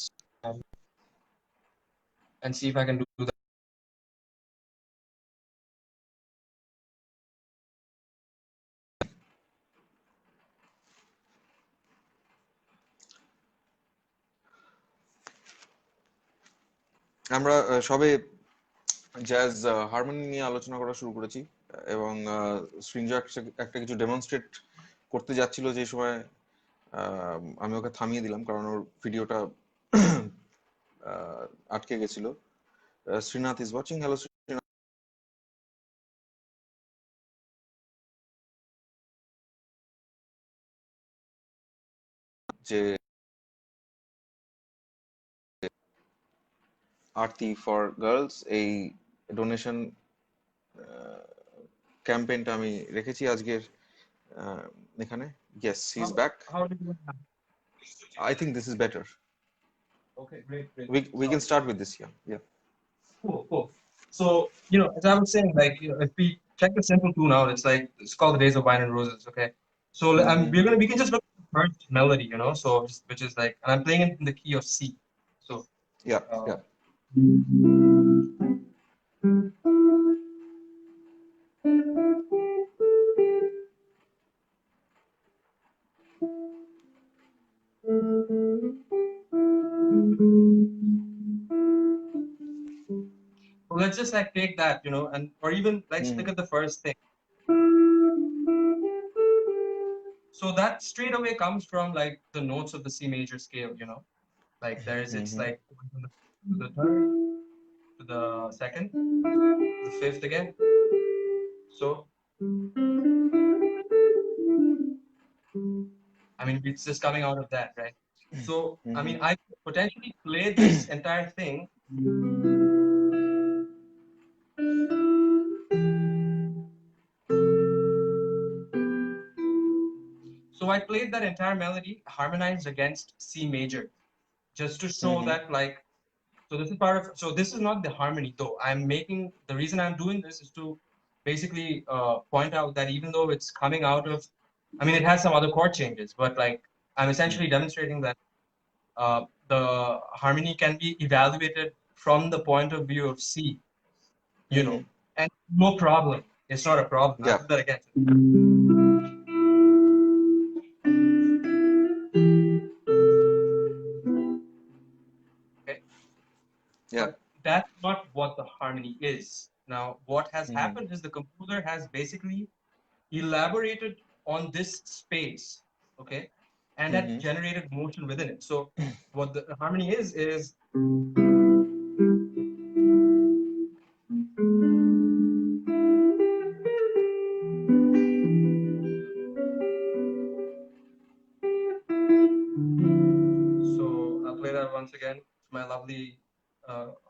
and see if I can do that. আমরা সবে জ্যাজ হারমোনি নিয়ে আলোচনা করা শুরু করেছি এবং শ্রীঞ্জয় একটা কিছু ডেমনস্ট্রেট করতে যাচ্ছিল, যে সময় আমি ওকে থামিয়ে দিলাম কারণ ওর ভিডিওটা আটকে গেছিল। Srinath is watching. Hello Srinath. যে আরতি ফর গার্লস এই ডোনেশন ক্যাম্পেইনটা আমি রেখেছি আজকের এখানে। Yes, he's back. How did you? I think this is better. Okay, great. We can start with this. Yeah. Cool. So, as I was saying, like, if we check the simple tune out, it's called The Days of Wine and Roses, okay? So we can just look at the first melody, so which is like, and I'm playing it in the key of C. So Yeah. So let's just like take that, and or even let's look at the first thing. So that straight away comes from like the notes of the C major scale, like it's like to the third, to the second, the fifth again. So I mean, it's just coming out of that, right? So I mean, I could potentially play this entire thing. So I played that entire melody harmonized against C major, just to show that like, so this is part of, so this is not the harmony though. The reason I'm doing this is to basically point out that even though it's coming out of, I mean, it has some other chord changes, but like I'm essentially demonstrating that the harmony can be evaluated from the point of view of C, and no problem. It's not a problem. Yeah. I'll do that again. Okay. Yeah. But that's not what the harmony is. Now, what has happened is the composer has basically elaborated on this space, okay, and that generated motion within it. So what the harmony is so I'll play that once again to my lovely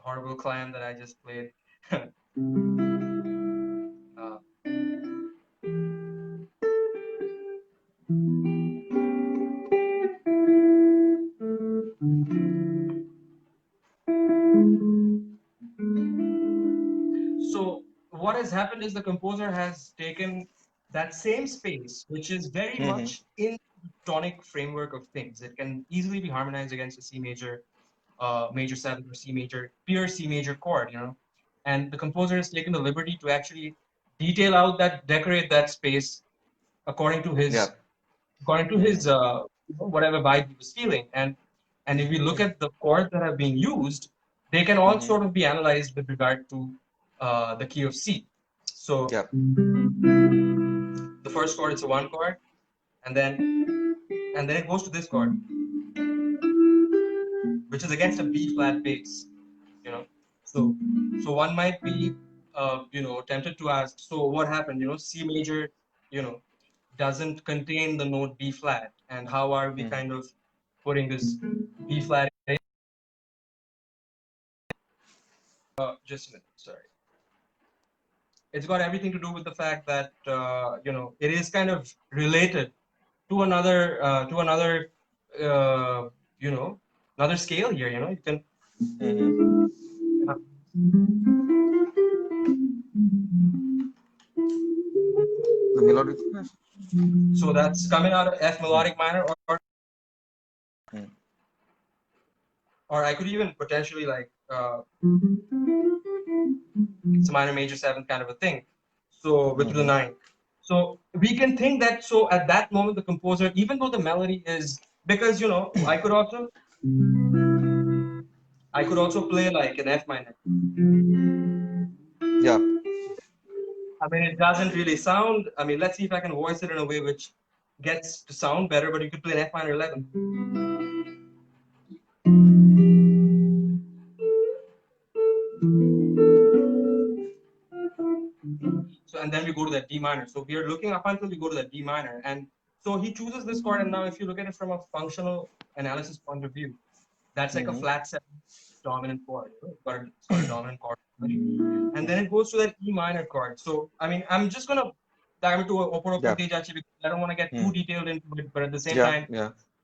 horrible client that I just played. So what has happened is the composer has taken that same space, which is very much in the tonic framework of things. It can easily be harmonized against a C major, major 7 or C major, pure C major chord, and the composer has taken the liberty to actually detail out decorate that space according to his whatever vibe he was feeling. And if we look at the chords that have been used, they can all sort of be analyzed with regard to the key of C. So the first chord, it's a 1 chord, and then it goes to this chord, which is against a B flat bass, you know. So one might be, tempted to ask, so what happened? C major, doesn't contain the note B flat, and how are we kind of putting this B flat in? Just a minute, sorry. It's got everything to do with the fact that it is kind of related to another uh, another scale here. You can. The melodic. So that's coming out of F melodic minor, or I could even potentially like it's a minor major 7th kind of a thing. So with the 9. So we can think that, so at that moment the composer, even though the melody is, because I could also play like an F minor. Yeah. I mean, it doesn't really sound. I mean, let's see if I can voice it in a way which gets to sound better. But you could play an F minor 11. So, and then we go to that D minor. So we are looking up until we go to that D minor, and so he chooses this chord. And now, if you look at it from a functional analysis point of view, that's like a flat 7 dominant chord. It's got a dominant chord, and then it goes to that E minor chord. So, I mean, I'm just gonna dive into because I don't want to get too detailed into it, but at the same time,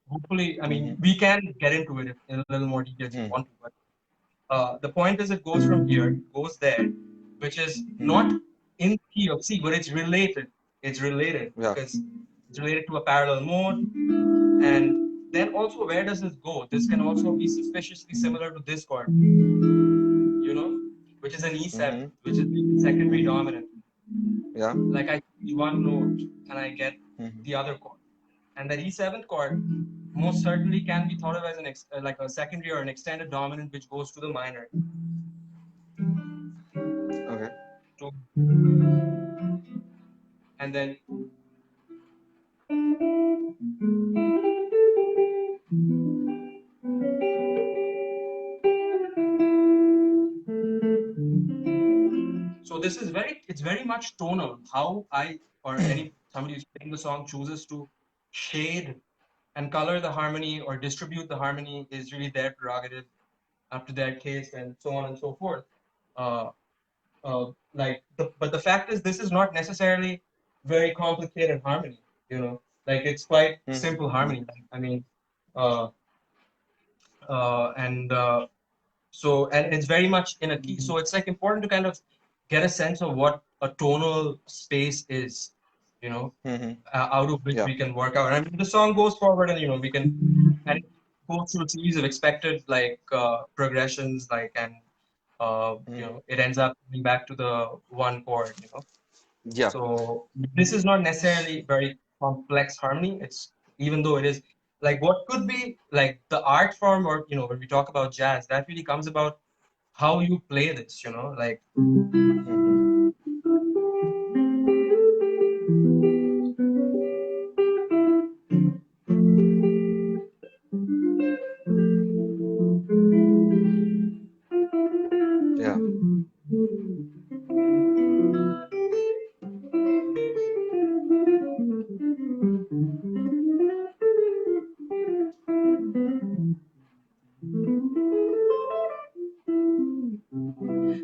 hopefully, I mean, we can get into it in a little more detail if you want to. But the point is, it goes from here, goes there, which is not in key of C, but it's related. It's related because it's related to a parallel mode. And then also, where does this go? This can also be suspiciously similar to this chord, which is an E7, which is secondary dominant. Yeah. Like I see one note and I get the other chord. And that E7 chord most certainly can be thought of as like a secondary or an extended dominant which goes to the minor. Okay. And then so this is it's very much tonal. How somebody who's playing the song chooses to shade and color the harmony or distribute the harmony is really their prerogative up to their case and so on and so forth. But the fact is, this is not necessarily very complicated harmony. Like it's quite simple harmony. I mean, and it's very much in a key. So it's like important to kind of get a sense of what a tonal space is, out of which we can work out. I mean, the song goes forward, and we can and go through a series of expected progressions, and it ends up coming back to the one chord. Yeah. So this is not necessarily very complex harmony. It's, even though it is like what could be like the art form, or when we talk about jazz, that really comes about how you play this, like. Yeah.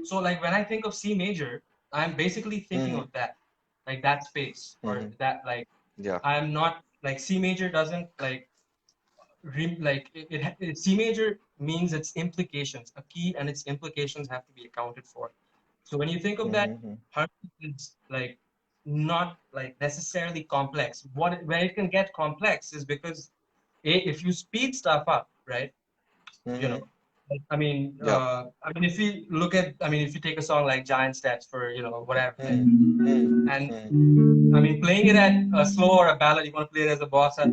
So like when I think of C major, I'm basically thinking of that, like that space, or that like. Yeah. I'm not like C major doesn't like C major means its implications, a key and its implications have to be accounted for. So when you think of that, harmony is like not like necessarily complex. Where it can get complex is because if you speed stuff up, right? I mean, if you look at, if you take a song like Giant Steps for, whatever, and I mean, playing it at a slow or a ballad, you want to play it as a bossa.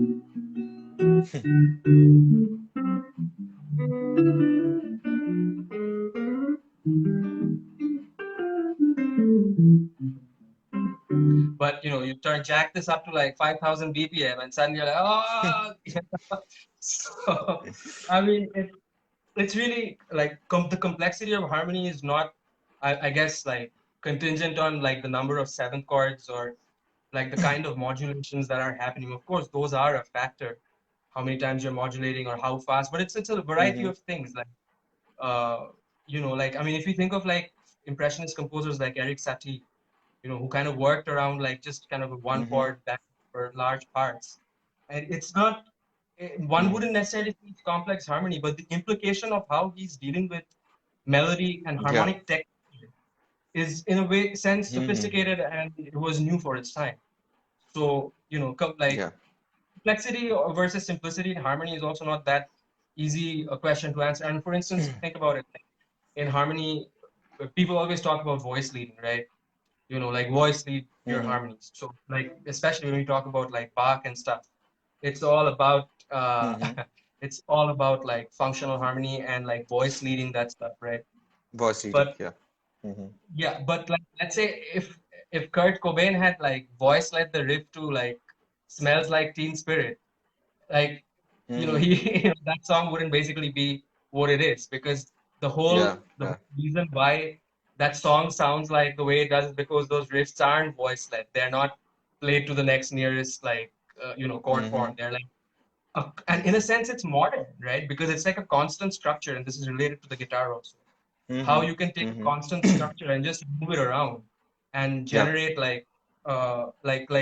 But you jack this up to like 5,000 BPM, and suddenly you're like, oh. So, I mean, it's really like the complexity of harmony is not, I guess, like contingent on like the number of seventh chords or like the kind of modulations that are happening. Of course, those are a factor, how many times you're modulating or how fast, but it's a variety of things. Like, uh, like, I mean, if you think of like impressionist composers like Eric Satie, who kind of worked around like just kind of a one chord back for large parts. And it's not, one wouldn't necessarily think it's complex harmony, but the implication of how he's dealing with melody and Yeah. harmonic technique is in a way sense sophisticated, and it was new for its time. So, like Yeah. complexity versus simplicity in harmony is also not that easy a question to answer. And for instance, think about it. Like, in harmony, people always talk about voice leading, right? Like voice lead your harmonies. So like, especially when we talk about like Bach and stuff, it's all about it's all about like functional harmony and like voice leading that stuff, right? Voice leading. But Yeah. yeah, but like, let's say if Kurt Cobain had like voice led the riff to like Smells Like Teen Spirit, like, he that song wouldn't basically be what it is, because the Yeah. whole reason why that song sounds like the way it does is because those riffs aren't voice led. They're not played to the next nearest like chord form. They're like and in a sense it's modern, right? Because it's like a constant structure, and this is related to the guitar also. How you can take a constant structure and just move it around and Yeah. generate like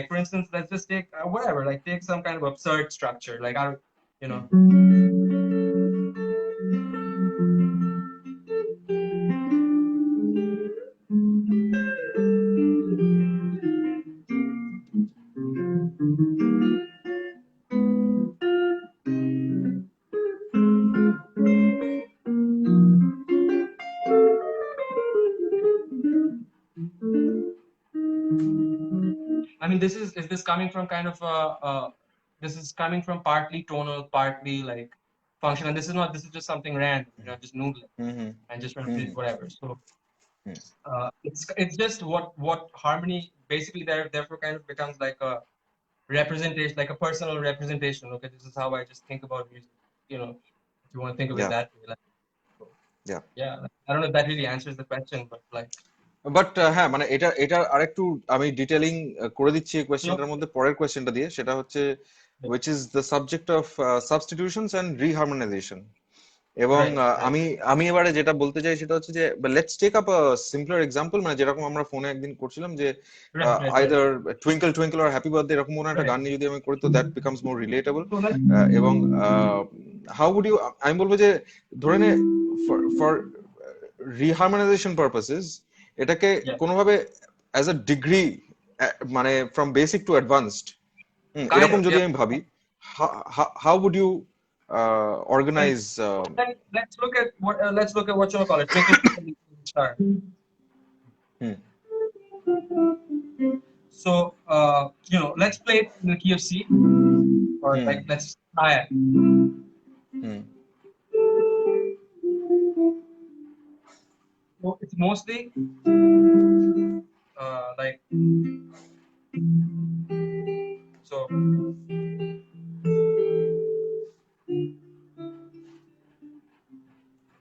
for instance, let's just take whatever, like take some kind of absurd structure, like I mean, is this coming from kind of this is coming from partly tonal, partly like function, and this is just something random, just noodling and just whatever. So it's just what harmony basically therefore kind of becomes like a representation, like a personal representation. Okay, this is how I just think about music. If you want to think of it Yeah. that way, like, so, Yeah. like, I don't know if that really answers the question, but like. But হ্যাঁ, মানে এটা আরেকটু আমি detailing করে দিচ্ছি এই So, কোয়েশ্চেনটার মধ্যে পরের কোয়েশ্চেনটা দিয়ে, সেটা হচ্ছে which is the subject of substitutions and reharmonization. এবং right. আমি এবারে যেটা বলতে চাই সেটা হচ্ছে যে let's take up a simpler example, মানে যেরকম আমরা ফোনে একদিন করছিলাম যে Right. Either twinkle twinkle or happy birthday, এরকম কোনো একটা Right. গান নিয়ে যদি আমি করি, তো that becomes more relatable. So let's এবং হাউ উড ইউ, আমি বলবো যে ধরে নে ফর রিহারমোনাইজেশন পারপাসেস এটাকে yeah. কোনোভাবে অ্যাজ আ ডিগ্রি, মানে from basic to advanced, Kind এরকম of, যদি yeah. আমি ভাবি, how would you organize Let's look at what you call it. Twinkle Twinkle Little Star. So let's play it in the key of C, or like let's try it. So it's mostly like so.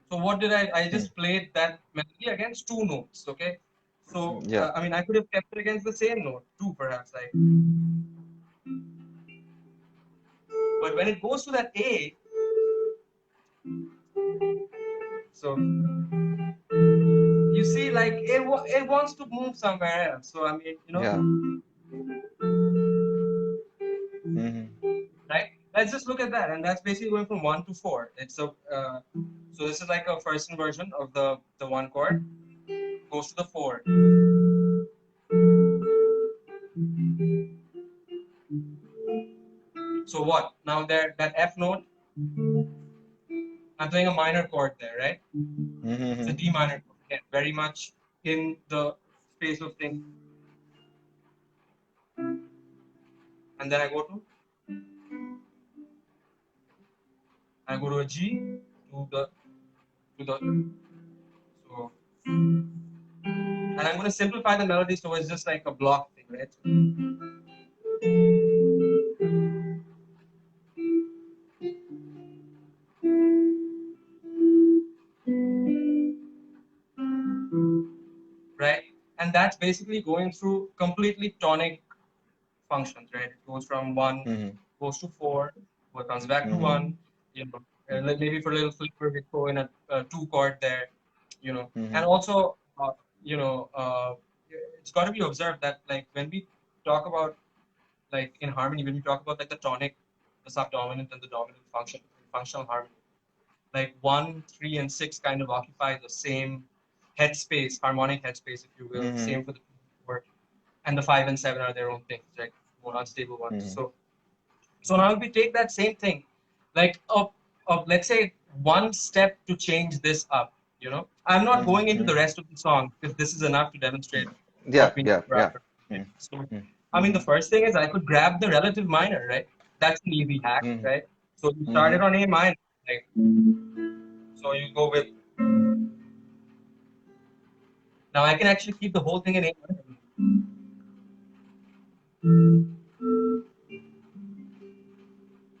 So what did I just played that melody against two notes, okay? So Yeah. I mean, I could have kept it against the same note too, perhaps, like. But when it goes to that A, so you see, like it wants to move somewhere else. So I mean, Yeah. right? Let's just look at that, and that's basically going from 1 to 4. It's a so this is like a first inversion of the one chord, goes to the 4. So what? Now there, that F note, I'm playing a minor chord there, right? It's a D minor chord, again, very much in the space of things. And then I go to a G to the so, and I'm going to simplify the melody so it's just like a block thing, right? Right? And that's basically going through completely tonic functions, right? It goes from 1, goes to 4, or comes back to 1, you know, maybe for a little flavor, we throw in a 2 chord there, you know. And also, you know, it's got to be observed that, like, when we talk about, like, in harmony, when we talk about, like, the tonic, the subdominant, and the dominant function, functional harmony, like 1, 3, and 6 kind of occupy the same headspace, harmonic headspace, if you will. Same for the 4, and the 5 and 7 are their own things, like more unstable ones. So now if we take that same thing, like of let's say one step to change this up, you know, I'm not going into the rest of the song because this is enough to demonstrate what we need for our. So I mean, the first thing is I could grab the relative minor, right? That's an easy hack, right? So you started on A minor, like, so you go with. Now I can actually keep the whole thing in A minor.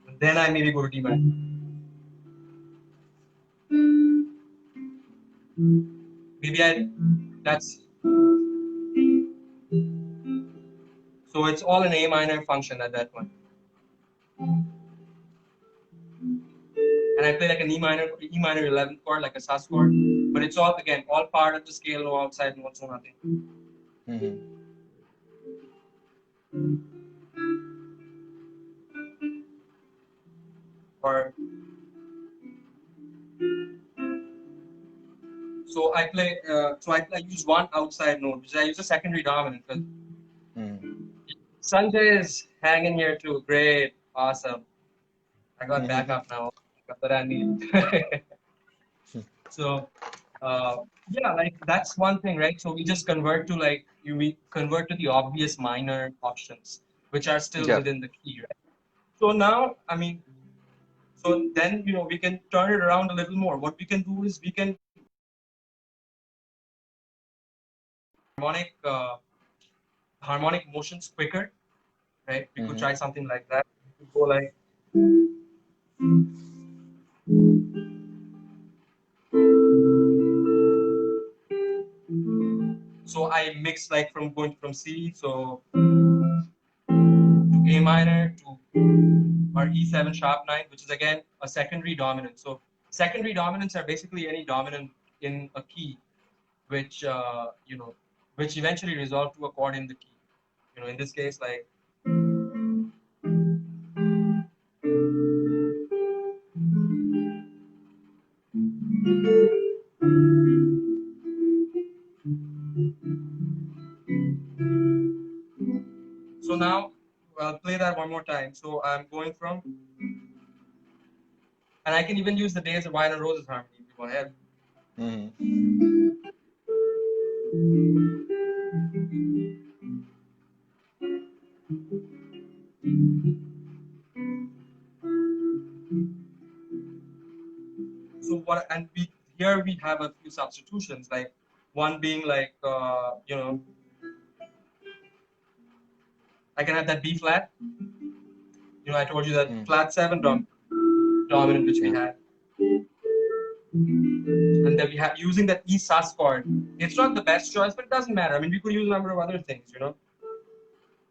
And then I maybe go to D minor. Maybe that's, so it's all an A minor function at that point. And I play like an E minor 11th chord, like a sus chord, but it's all, again, all part of the scale, no outside notes, no nothing. Or so I play, I use one outside note, which I use a secondary dominant. Because Srinjay is hanging here too. Great, awesome. I got backup now. Got what I need. So, yeah, like that's one thing, right? So we just convert to, like, we convert to the obvious minor options, which are still within the key, right? So now, I mean, so then, you know, we can turn it around a little more. What we can do is we can harmonic motions quicker, right? We could try something like that. We could go like. So I mix, like, from going from C, so to A minor to or E7 sharp 9, which is again a secondary dominant. So secondary dominants are basically any dominant in a key, which you know, which eventually resolve to a chord in the key. You know, in this case, like. So now I'll play that one more time. So I'm going from, and I can even use the Days of Wine and Roses harmony if you go ahead. So what, and here we have a few substitutions, like one being like, you know, I can have that B flat. You know, I told you that flat 7 dominant, which we had. And then we have using that E sus chord. It's not the best choice, but it doesn't matter. I mean, we could use a number of other things, you know,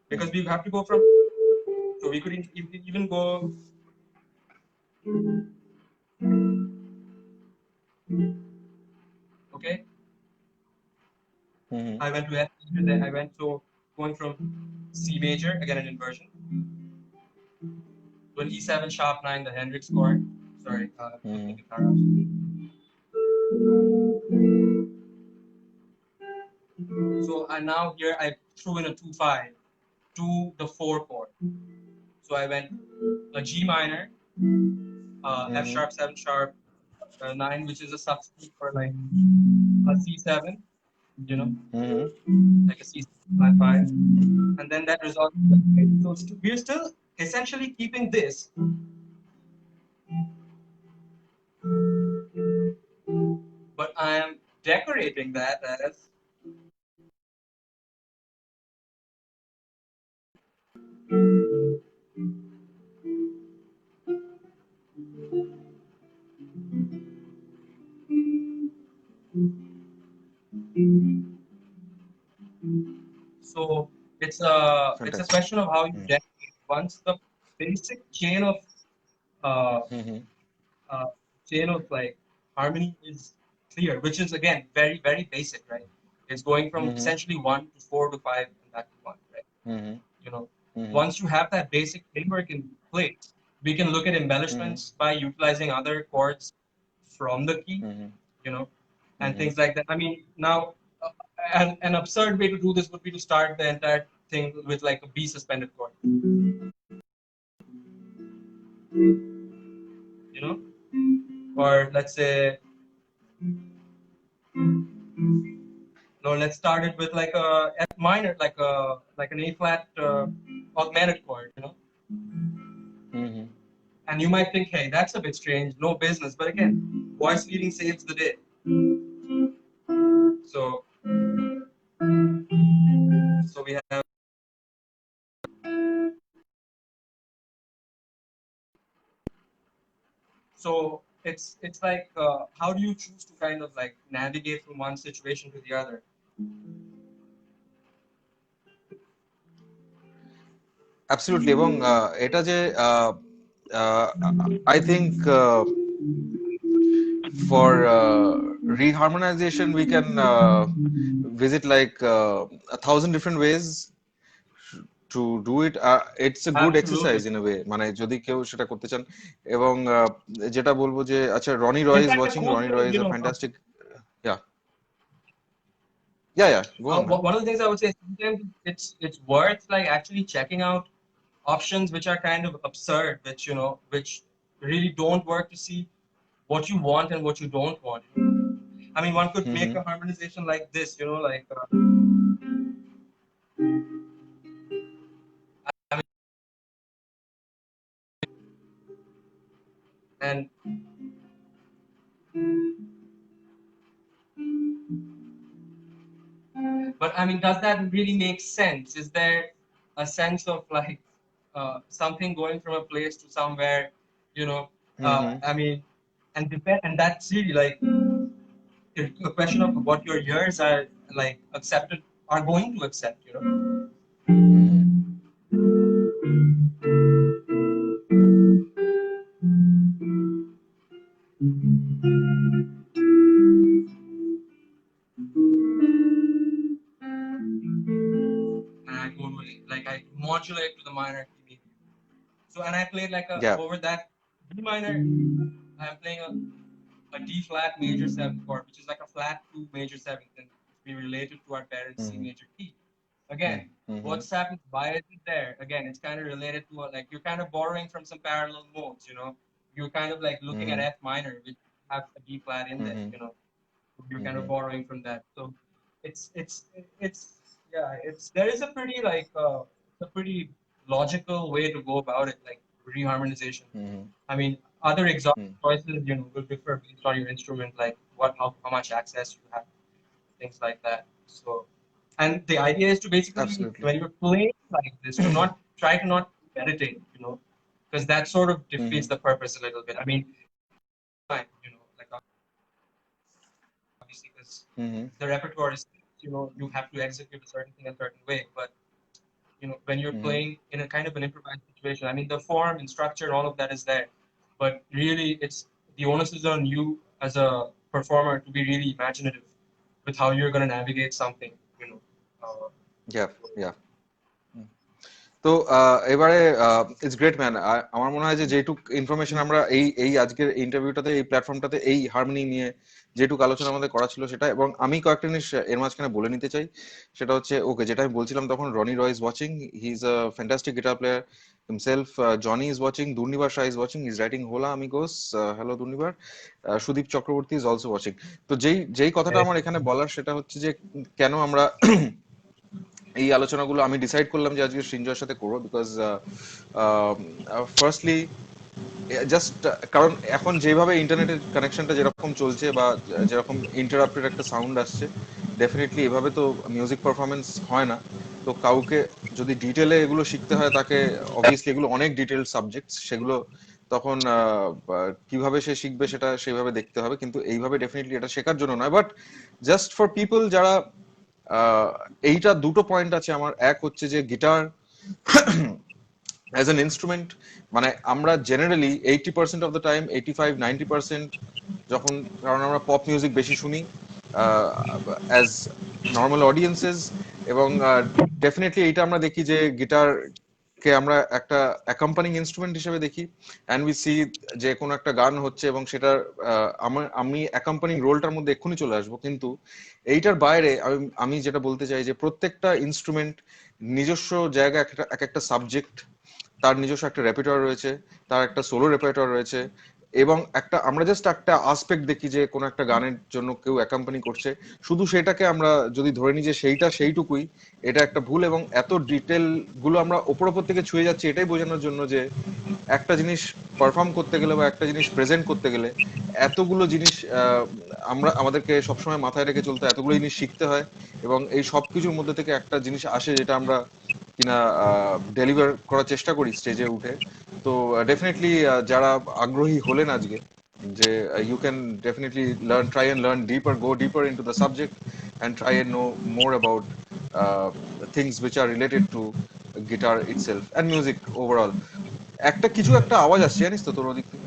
because we have to go from, so we could even go. Okay. I went to F, and then I went to going from C major, again an inversion, to an E7 sharp 9, the Hendrix chord. Sorry, put the guitar up. So now here I threw in a 2-5 to the 4 chord. So I went a G minor, F sharp 7 sharp 9, which is a substitute for like a C7, you know, like a C7 5, and then that results. So we're still essentially keeping this, but I am decorating that as it's a Fantastic. question of how you delegate. Once the basic uh, uh, chain of like harmony is clear, which is again very very basic, right? It's going from essentially 1 to 4 to 5 and back to 1, right? You know, once you have that basic framework in place, we can look at embellishments by utilizing other chords from the key, you know, and things like that. I mean, now, an absurd way to do this would be to start the entire thing with like a B suspended chord, you know, or let's say, no, let's start it with like a F minor, like an A flat augmented chord, you know. And you might think, hey, that's a bit strange, no business. But again, voice leading saves the day. So, so we have. So it's like, how do you choose to kind of like navigate from one situation to the other? Absolutely. এবং এটা যে I think for reharmonization we can visit like 1,000 different ways to do it. It's a good exercise Absolutely. in a way, মানে যদি কেউ সেটা করতে চান। এবং যেটা বলবো যে আচ্ছা, রনি রয় In is fact, the watching. cool Roni thing, Roy is you a know, fantastic. Yeah, yeah, go on, man. one of the things I would say, sometimes it's worth like actually checking out options which are kind of absurd, which you know, which really don't work, to see what you want and what you don't want. I mean, one could make a harmonization like this, you know, like and but I mean, does that really make sense? Is there a sense of like something going from a place to somewhere, you know? I mean, and that's really like a question of what your ears are like accepted are going to accept, you know. And I go to like I modulate to the minor key medium. So and I played like a Yeah. over that D minor. I'm playing a D flat major 7 chord, which is like a flat 2 major 7th, and be related to our parent C major key. Again, what's happened? Why is it there? Again, it's kind of related to like you're kind of borrowing from some parallel modes. You know, you're kind of like looking at F minor, which has a D flat in there. You know, you're kind of borrowing from that. So it's yeah, it's there is a pretty like a pretty logical way to go about it, like reharmonization. I mean, other exotic choices, you know, will differ based on your instrument, like how much access you have, things like that. So, and the idea is to basically, Absolutely. when you're playing like this, to not try to not meditate, you know, because that sort of defeats the purpose a little bit. I mean, you know, like obviously, because the repertoire is, you know, you have to execute a certain thing a certain way, but you know, when you're playing in a kind of an improvised situation, I mean, the form and structure and all of that is there, but really, it's the onus is on you as a performer to be really imaginative with how you're going to navigate something, you know. Yeah, yeah. তো এবারে it's great man. আমার মনে হয় যে যেটুক information আমরা এই এই আজকের ইন্টারভিউটাতে, এই প্ল্যাটফর্মটাতে, এই হারমোনি নিয়ে যেটুক আলোচনা আমাদের করা ছিল সেটা, এবং আমি কয়েকটা জিনিস এর মাঝখানে বলে নিতে চাই। সেটা হচ্ছে, ওকে, যেটা আমি বলছিলাম তখন, Rony Roy is watching, he is a fantastic guitar player himself. Johnny is watching, Durnibar Shah is watching, is writing হোলা আমিগোস, hello Durnibar. Sudip Chakraborty is also watching. তো যেই কথাটা আমার এখানে বলার সেটা হচ্ছে যে কেন আমরা এই আলোচনাগুলো আমি ডিসাইড করলাম যে আজকে সৃঞ্জয়ের সাথে করবো, বিকজ ফার্স্টলি জাস্ট কারণ এখন যেভাবে ইন্টারনেটের কানেকশনটা যেরকম চলছে, বা যেরকম ইন্টারাপ্টেড একটা সাউন্ড আসছে, ডেফিনেটলি এভাবে তো মিউজিক পারফরমেন্স হয় না। তো কাউকে যদি ডিটেলে এগুলো শিখতে হয়, তাকে অবভিয়াসলি এগুলো অনেক ডিটেল সাবজেক্টস, সেগুলো তখন কিভাবে সে শিখবে সেটা সেইভাবে দেখতে হবে, কিন্তু এইভাবে ডেফিনেটলি এটা শেখার জন্য নয়, বাট জাস্ট ফর পিপল যারা এইটা দুটো পয়েন্ট আছে আমার। এক হচ্ছে যে গিটার অ্যাজ অ্যান ইনস্ট্রুমেন্ট, মানে আমরা জেনারেলি 80% অফ দ্য টাইম, 85-90% যখন, কারণ আমরা পপ মিউজিক বেশি শুনি অ্যাজ নর্মাল অডিয়েন্সেস, এবং ডেফিনেটলি এইটা আমরা দেখি যে গিটার কে আমরা একটা অ্যাকম্পানিং ইনস্ট্রুমেন্ট হিসেবে দেখি, অ্যান্ড উই সি যে কোনো একটা গান হচ্ছে এবং সেটার আমি অ্যাকম্পানিং রোলটার মধ্যে এক্ষুনি চলে আসবো, কিন্তু এইটার বাইরে আমি যেটা বলতে চাই যে প্রত্যেকটা ইনস্ট্রুমেন্ট নিজস্ব জায়গায় এক একটা সাবজেক্ট, তার নিজস্ব একটা রেপার্টরি রয়েছে, তার একটা সোলো রেপার্টরি রয়েছে, এবং আমরা জাস্ট একটা আসপেক্ট দেখি যে কোনো একটা গানের জন্য কেউ অ্যাকম্পানি করছে, শুধু সেটাকে আমরা যদি ধরে নিই যে সেইটুকুই, এটা একটা ভুল। এবং এত ডিটেল গুলো আমরা ওপর থেকে ছুঁয়ে যাচ্ছি এটাই বোঝানোর জন্য যে একটা জিনিস পারফর্ম করতে গেলে বা একটা জিনিস প্রেজেন্ট করতে গেলে এতগুলো জিনিস আমাদেরকে সবসময় মাথায় রেখে চলতে, এতগুলো জিনিস শিখতে হয়, এবং এই সবকিছুর মধ্যে থেকে একটা জিনিস আসে যেটা আমরা কিনা ডেলিভার করার চেষ্টা করি স্টেজে উঠে। তো ডেফিনেটলি যারা আগ্রহী হলেন আজকে, যে you can definitely try and learn deeper, go deeper into the subject and try and know more about things which are related to guitar itself and music overall. একটা আওয়াজ আসছে জানিস তো তোর ওদিক থেকে?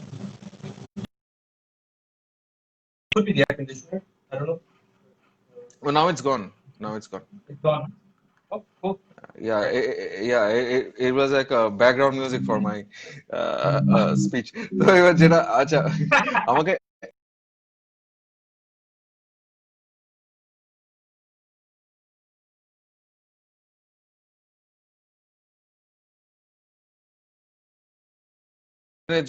Could be the air conditioner. I don't know. Oh, now it's gone. Now it's gone. It's gone. Oh, cool. Yeah, it was like a background music for my speech. তো এবার যেটা, আচ্ছা, আমাকে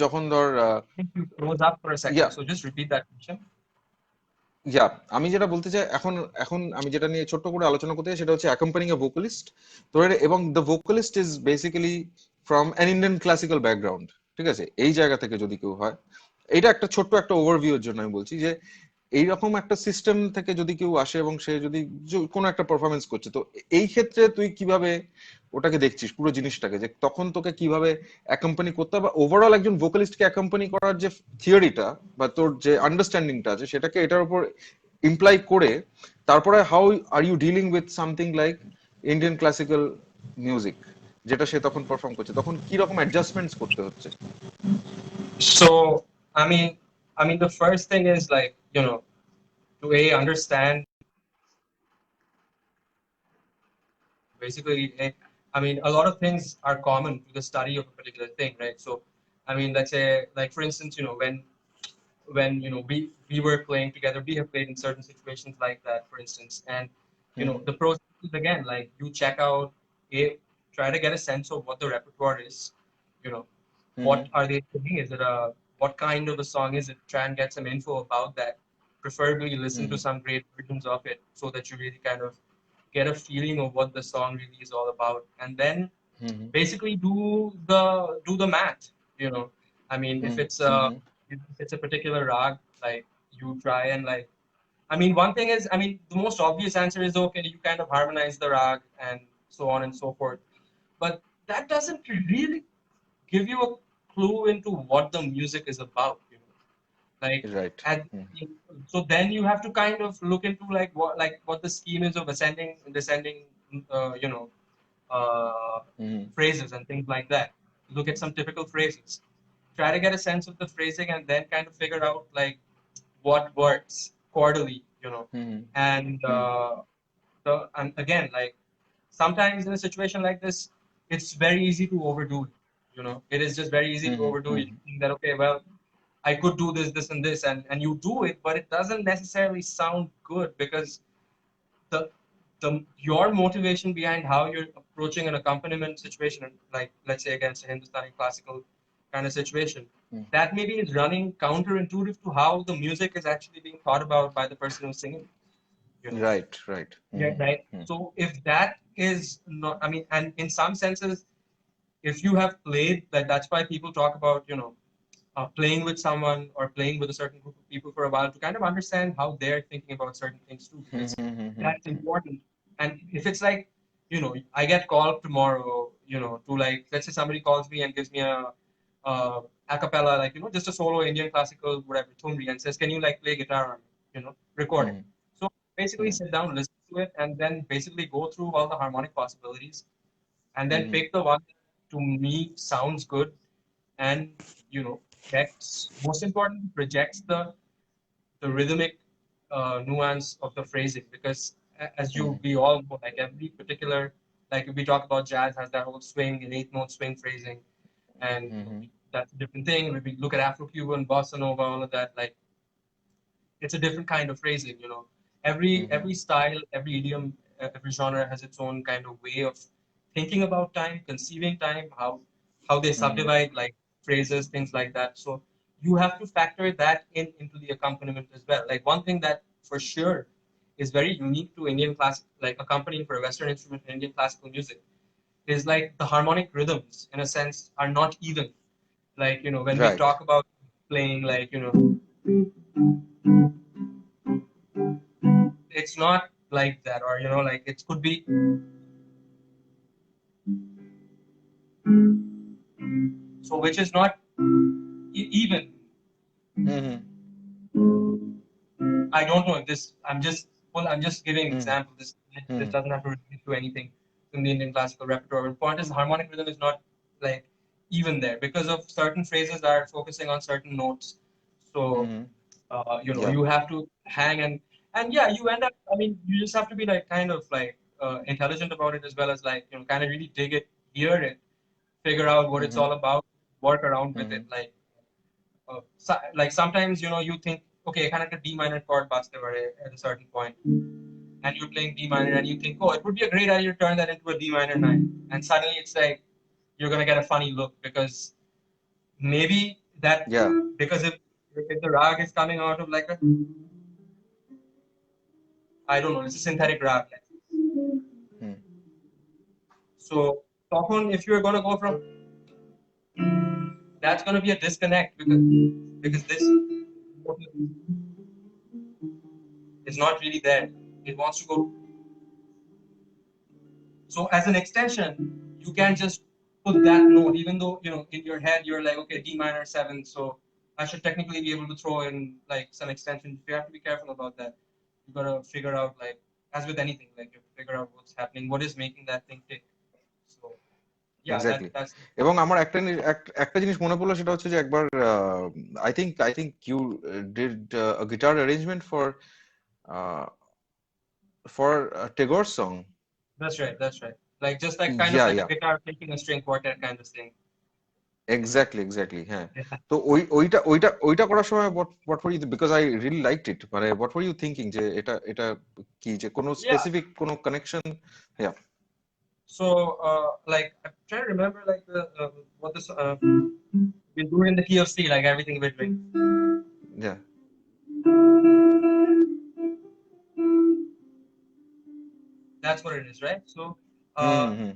যখন ধর I think you froze up for a second, yeah so just repeat that question. ইয়া আমি যেটা বলতে চাই, এখন এখন আমি যেটা নিয়ে ছোট্ট করে আলোচনা করতে চাই সেটা হচ্ছে অ্যাকম্পানিং এ ভোকালিস্ট। তো এবং the vocalist is basically from an Indian classical background, ঠিক আছে? এই জায়গা থেকে যদি কেউ হয়, এইটা একটা ছোট্ট একটা ওভারভিউর জন্য আমি বলছি যে এইরকম একটা সিস্টেম থেকে যদি কেউ আসে এবং সে যদি কোনো একটা পারফরমেন্স করছে, তো এই ক্ষেত্রে তুই কিভাবে ওটাকে দেখছিস পুরো জিনিসটাকে, যে তখন তোকে কিভাবে অ্যাকম্পানি করতে হবে, ওভারঅল একজন ভোকালিস্টকে অ্যাকম্পানি করার যে থিওরিটা বা তোর যে আন্ডারস্ট্যান্ডিংটা আছে সেটাকে এটার উপর ইমপ্লাই করে তারপরে how are you dealing with something like Indian classical music, যেটা সে তখন পারফর্ম করছে, তখন কি রকম অ্যাডজাস্টমেন্টস করতে হচ্ছে? So, I mean, the first thing is like, to understand basically, I mean, a lot of things are common to the study of a particular thing, right? So, I mean, let's say, like for instance, when we were playing together, we have played in certain situations like that, for instance, and the process is again like you check out, try to get a sense of what the repertoire is, you know, what are they doing? Is it what kind of a song is it? Try and get some info about that. Preferably listen to some great versions of it so that you really kind of get a feeling of what the song really is all about, and then basically do the math. I mean, if it's a particular rag, like you try and like, I mean, one thing is, I mean, the most obvious answer is okay, you kind of harmonize the rag and so on and so forth, but that doesn't really give you a clue into what the music is about, like Right. at so then you have to kind of look into like what the scheme is of ascending and descending, uh, phrases and things like that. Look at some typical phrases, try to get a sense of the phrasing, and then kind of figure out like what works quarterly, and and again, like sometimes in a situation like this, it's very easy to overdo it. It is just very easy to overdo it. You think that okay, well, I could do this, and this, and you do it, but it doesn't necessarily sound good because the your motivation behind how you're approaching an accompaniment situation, like let's say against a Hindustani classical kind of situation, that maybe is running counterintuitive to how the music is actually being thought about by the person who's singing. Right, right. Yeah, right. So if that is not, I mean, and in some senses, if you have played, that's why people talk about, playing with someone or playing with a certain group of people for a while to kind of understand how they're thinking about certain things too. Because that's important. And if it's like, I get called tomorrow, to like, let's say somebody calls me and gives me a cappella, like, just a solo Indian classical, whatever, thumri, and says, can you like play guitar on, record it. So basically sit down, listen to it, and then basically go through all the harmonic possibilities, and then Mm-hmm. pick the one that to me sounds good, and projects, most importantly, projects the rhythmic nuance of the phrasing, because as Mm-hmm. we all know, like every particular, like if we talk about jazz, has that whole swing and eighth note swing phrasing, and Mm-hmm. that's a different thing. If we look at Afro-Cuban, bossa nova, all of that, like it's a different kind of phrasing. Every Mm-hmm. style, every idiom, every genre has its own kind of way of thinking about time, conceiving time, how they Mm-hmm. subdivide like phrases, things like that. So you have to factor that into the accompaniment as well. Like one thing that for sure is very unique to Indian classic, like accompanying for a Western instrument in Indian classical music, is like the harmonic rhythms in a sense are not even. Like when we Right. talk about playing, like it's not like that, or like it could be, so which is not even. Mm-hmm. I don't know if this, I'm just giving an Mm-hmm. example. This doesn't have to relate to anything in the Indian classical repertoire, but the point is the harmonic rhythm is not like even there because of certain phrases that are focusing on certain notes. So Mm-hmm. Yeah. you have to hang, and yeah, you end up, I mean, you just have to be like kind of like intelligent about it, as well as like kind of really dig it, hear it, figure out what it's Mm-hmm. all about, work around with Mm-hmm. it. Like sometimes you think, okay, kind of a D minor chord baste at a certain point, and you're playing D minor, and you think, oh, it would be a great idea to turn that into a D minor 9, and suddenly it's like you're gonna get a funny look, because maybe that, Yeah. because if the rag is coming out of like a, I don't know, it's a synthetic rag. Mm. So often if you're gonna go from, that's gonna be a disconnect, because this is not really there. It wants to go. So as an extension, you can just put that note, even though in your head you're like, okay, D minor 7, so I should technically be able to throw in like some extensions. You have to be careful about that. You gotta figure out, like as with anything, like you have to figure out what's happening, what is making that thing tick. So yeah, exactly that's এবং আমার একটা জিনিস মনে পড়লো সেটা হচ্ছে যে একবার I think you did guitar arrangement for Tagore song that's right, that's right. Like just like kind of yeah like a yeah guitar picking a string quartet kind of thing. Exactly হ্যাঁ Yeah. তো ওইটা করার সময় what were you, because I really liked it, মানে what were you thinking যে এটা কি যে কোনো Yeah. স্পেসিফিক কোনো connection? Yeah. So like I'm trying to remember like the what this we do in the key of C, like everything we're doing. Yeah. That's what it is, right? So, hmm.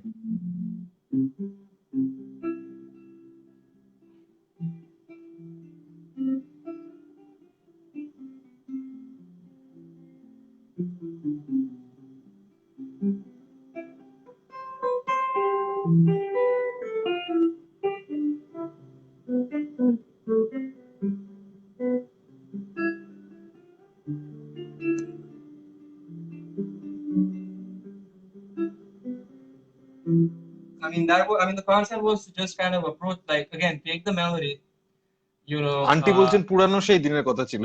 I mean, the concept was to just kind of approach, like, again, take the melody, you know. Aunty বলছেন পুরানো সেই দিনের কথা ছিল.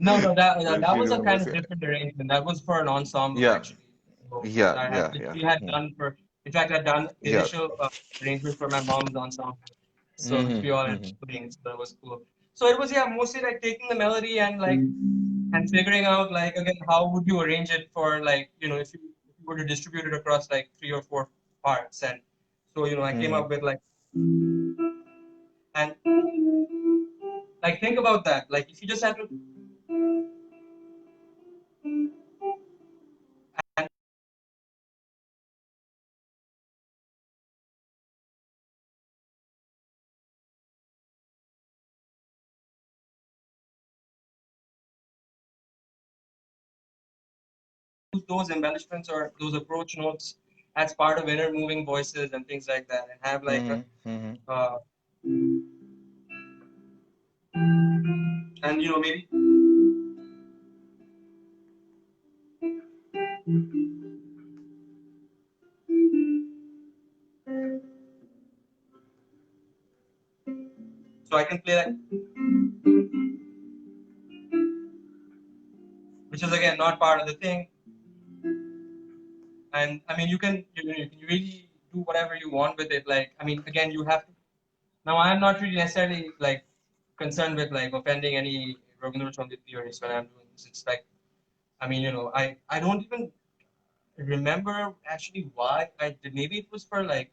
No, no, that She was a kind remembers, of yeah. different arrangement. That was for an ensemble, Yeah, actually. So yeah, that yeah, which yeah. we had done in fact, I'd done the Yeah. initial arrangement for my mom's ensemble. So which Mm-hmm. we all ended Mm-hmm. up playing, so that was cool. So it was, yeah, mostly like taking the melody and like and figuring out, like, again, how would you arrange it for, like, if you were to distribute it across like 3 or 4 parts. And so I came Mm-hmm. up with like, and like think about that, like if you just had to, and use those embellishments or those approach notes as part of inner moving voices and things like that, and have like a Mm-hmm. Mm-hmm. and maybe So I can play that, which is again not part of the thing. And I mean, you can really do whatever you want with it. Like, I mean, again, you have to. Now, I'm not really necessarily like concerned with like offending any Rabindranath Pandit theories when I'm doing this. It's like, I mean, I don't even remember actually why I did. Maybe it was for like,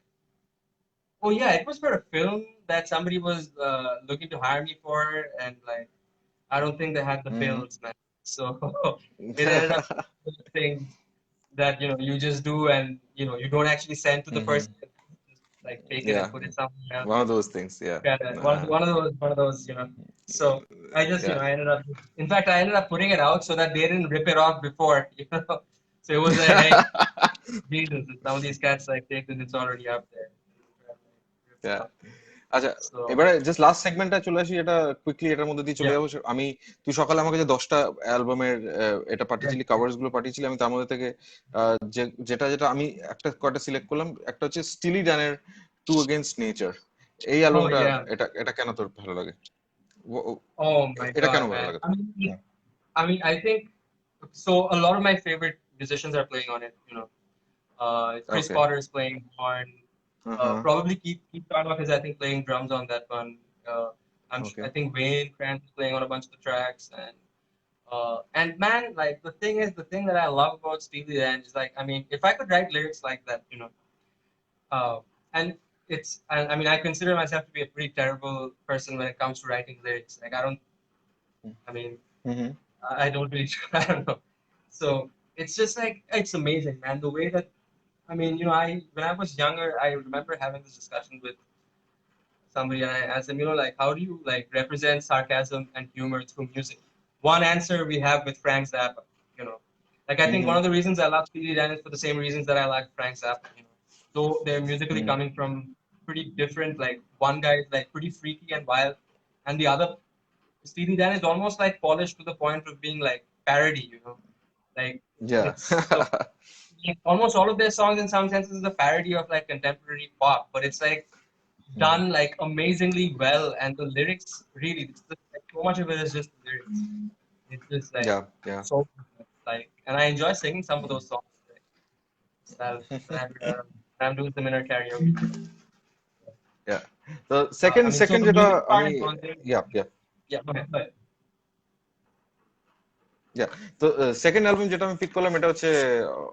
oh yeah, it was for a film that somebody was looking to hire me for, and like, I don't think they had the bills, man. So it ended up being things that you just do, and you don't actually send to the person, just like take it Yeah, and put it somewhere else. one of those things. Yeah. Yeah, one of those. So I just Yeah. I ended up. In fact, I ended up putting it out so that they didn't rip it off before. So it was like, hey, Jesus, some of these cats like take this, it's already up there. Rip it Yeah. off. আচ্ছা, So এবারে just last সেগমেন্টটা চলে আসি, এটা quickly এটার মধ্যে দিয়ে চলে yeah, যাবো। তুই সকালে আমাকে যে 10টা অ্যালবামের এটা right, পাঠিয়েছিলি, কাভার্স গুলো পাঠিয়েছিলি, আমি তার মধ্যে থেকে যেটা যেটা আমি একটা কয়টা সিলেক্ট করলাম। একটা হচ্ছে স্টিলি ড্যানের টু এগেইনস্ট নেচার। এই oh অ্যালবামটা, yeah, এটা এটা কেন তোর ভালো লাগে? oh my এটা কেন God, ভালো man. লাগে I তোর? mean, I think so. A lot of my favorite musicians are playing on it. Chris okay. Potter is playing horn. হ্যাঁ। Probably Keith Tarnock is, I think, playing drums on that one. Okay. I think Wayne Krantz is playing on a bunch of the tracks, and man, like the thing that I love about Steely Dan is like, I mean, if I could write lyrics like that, uh, and I mean, I consider myself to be a pretty terrible person when it comes to writing lyrics. Like, I mean, I don't really, I don't know. So it's just like it's amazing, man. The way that I mean, when I was younger, I remember having this discussion with somebody, and I asked them, like, how do you like represent sarcasm and humor through music? One answer we have with Frank Zappa, you know. Like I think one of the reasons I love Steely Dan is for the same reasons that I like Frank Zappa, Though they're musically coming from pretty different, like one guy is like pretty freaky and wild, and the other Steely Dan is almost like polished to the point of being like parody, Like Yeah. it's so like, almost all of their songs in some senses is a parody of like contemporary pop, but it's like done like amazingly well, and the lyrics really, like, so much of it is just the lyrics. It's just like Yeah, yeah. so like, and I enjoy singing some of those songs. Like, I'm doing some inner karaoke. Yeah. The I second mean, so second the যেটা music part আমি, is one thing. yeah, yeah. Yeah, go ahead. Yeah. তো second album যেটা আমি pick করলাম, এটা হচ্ছে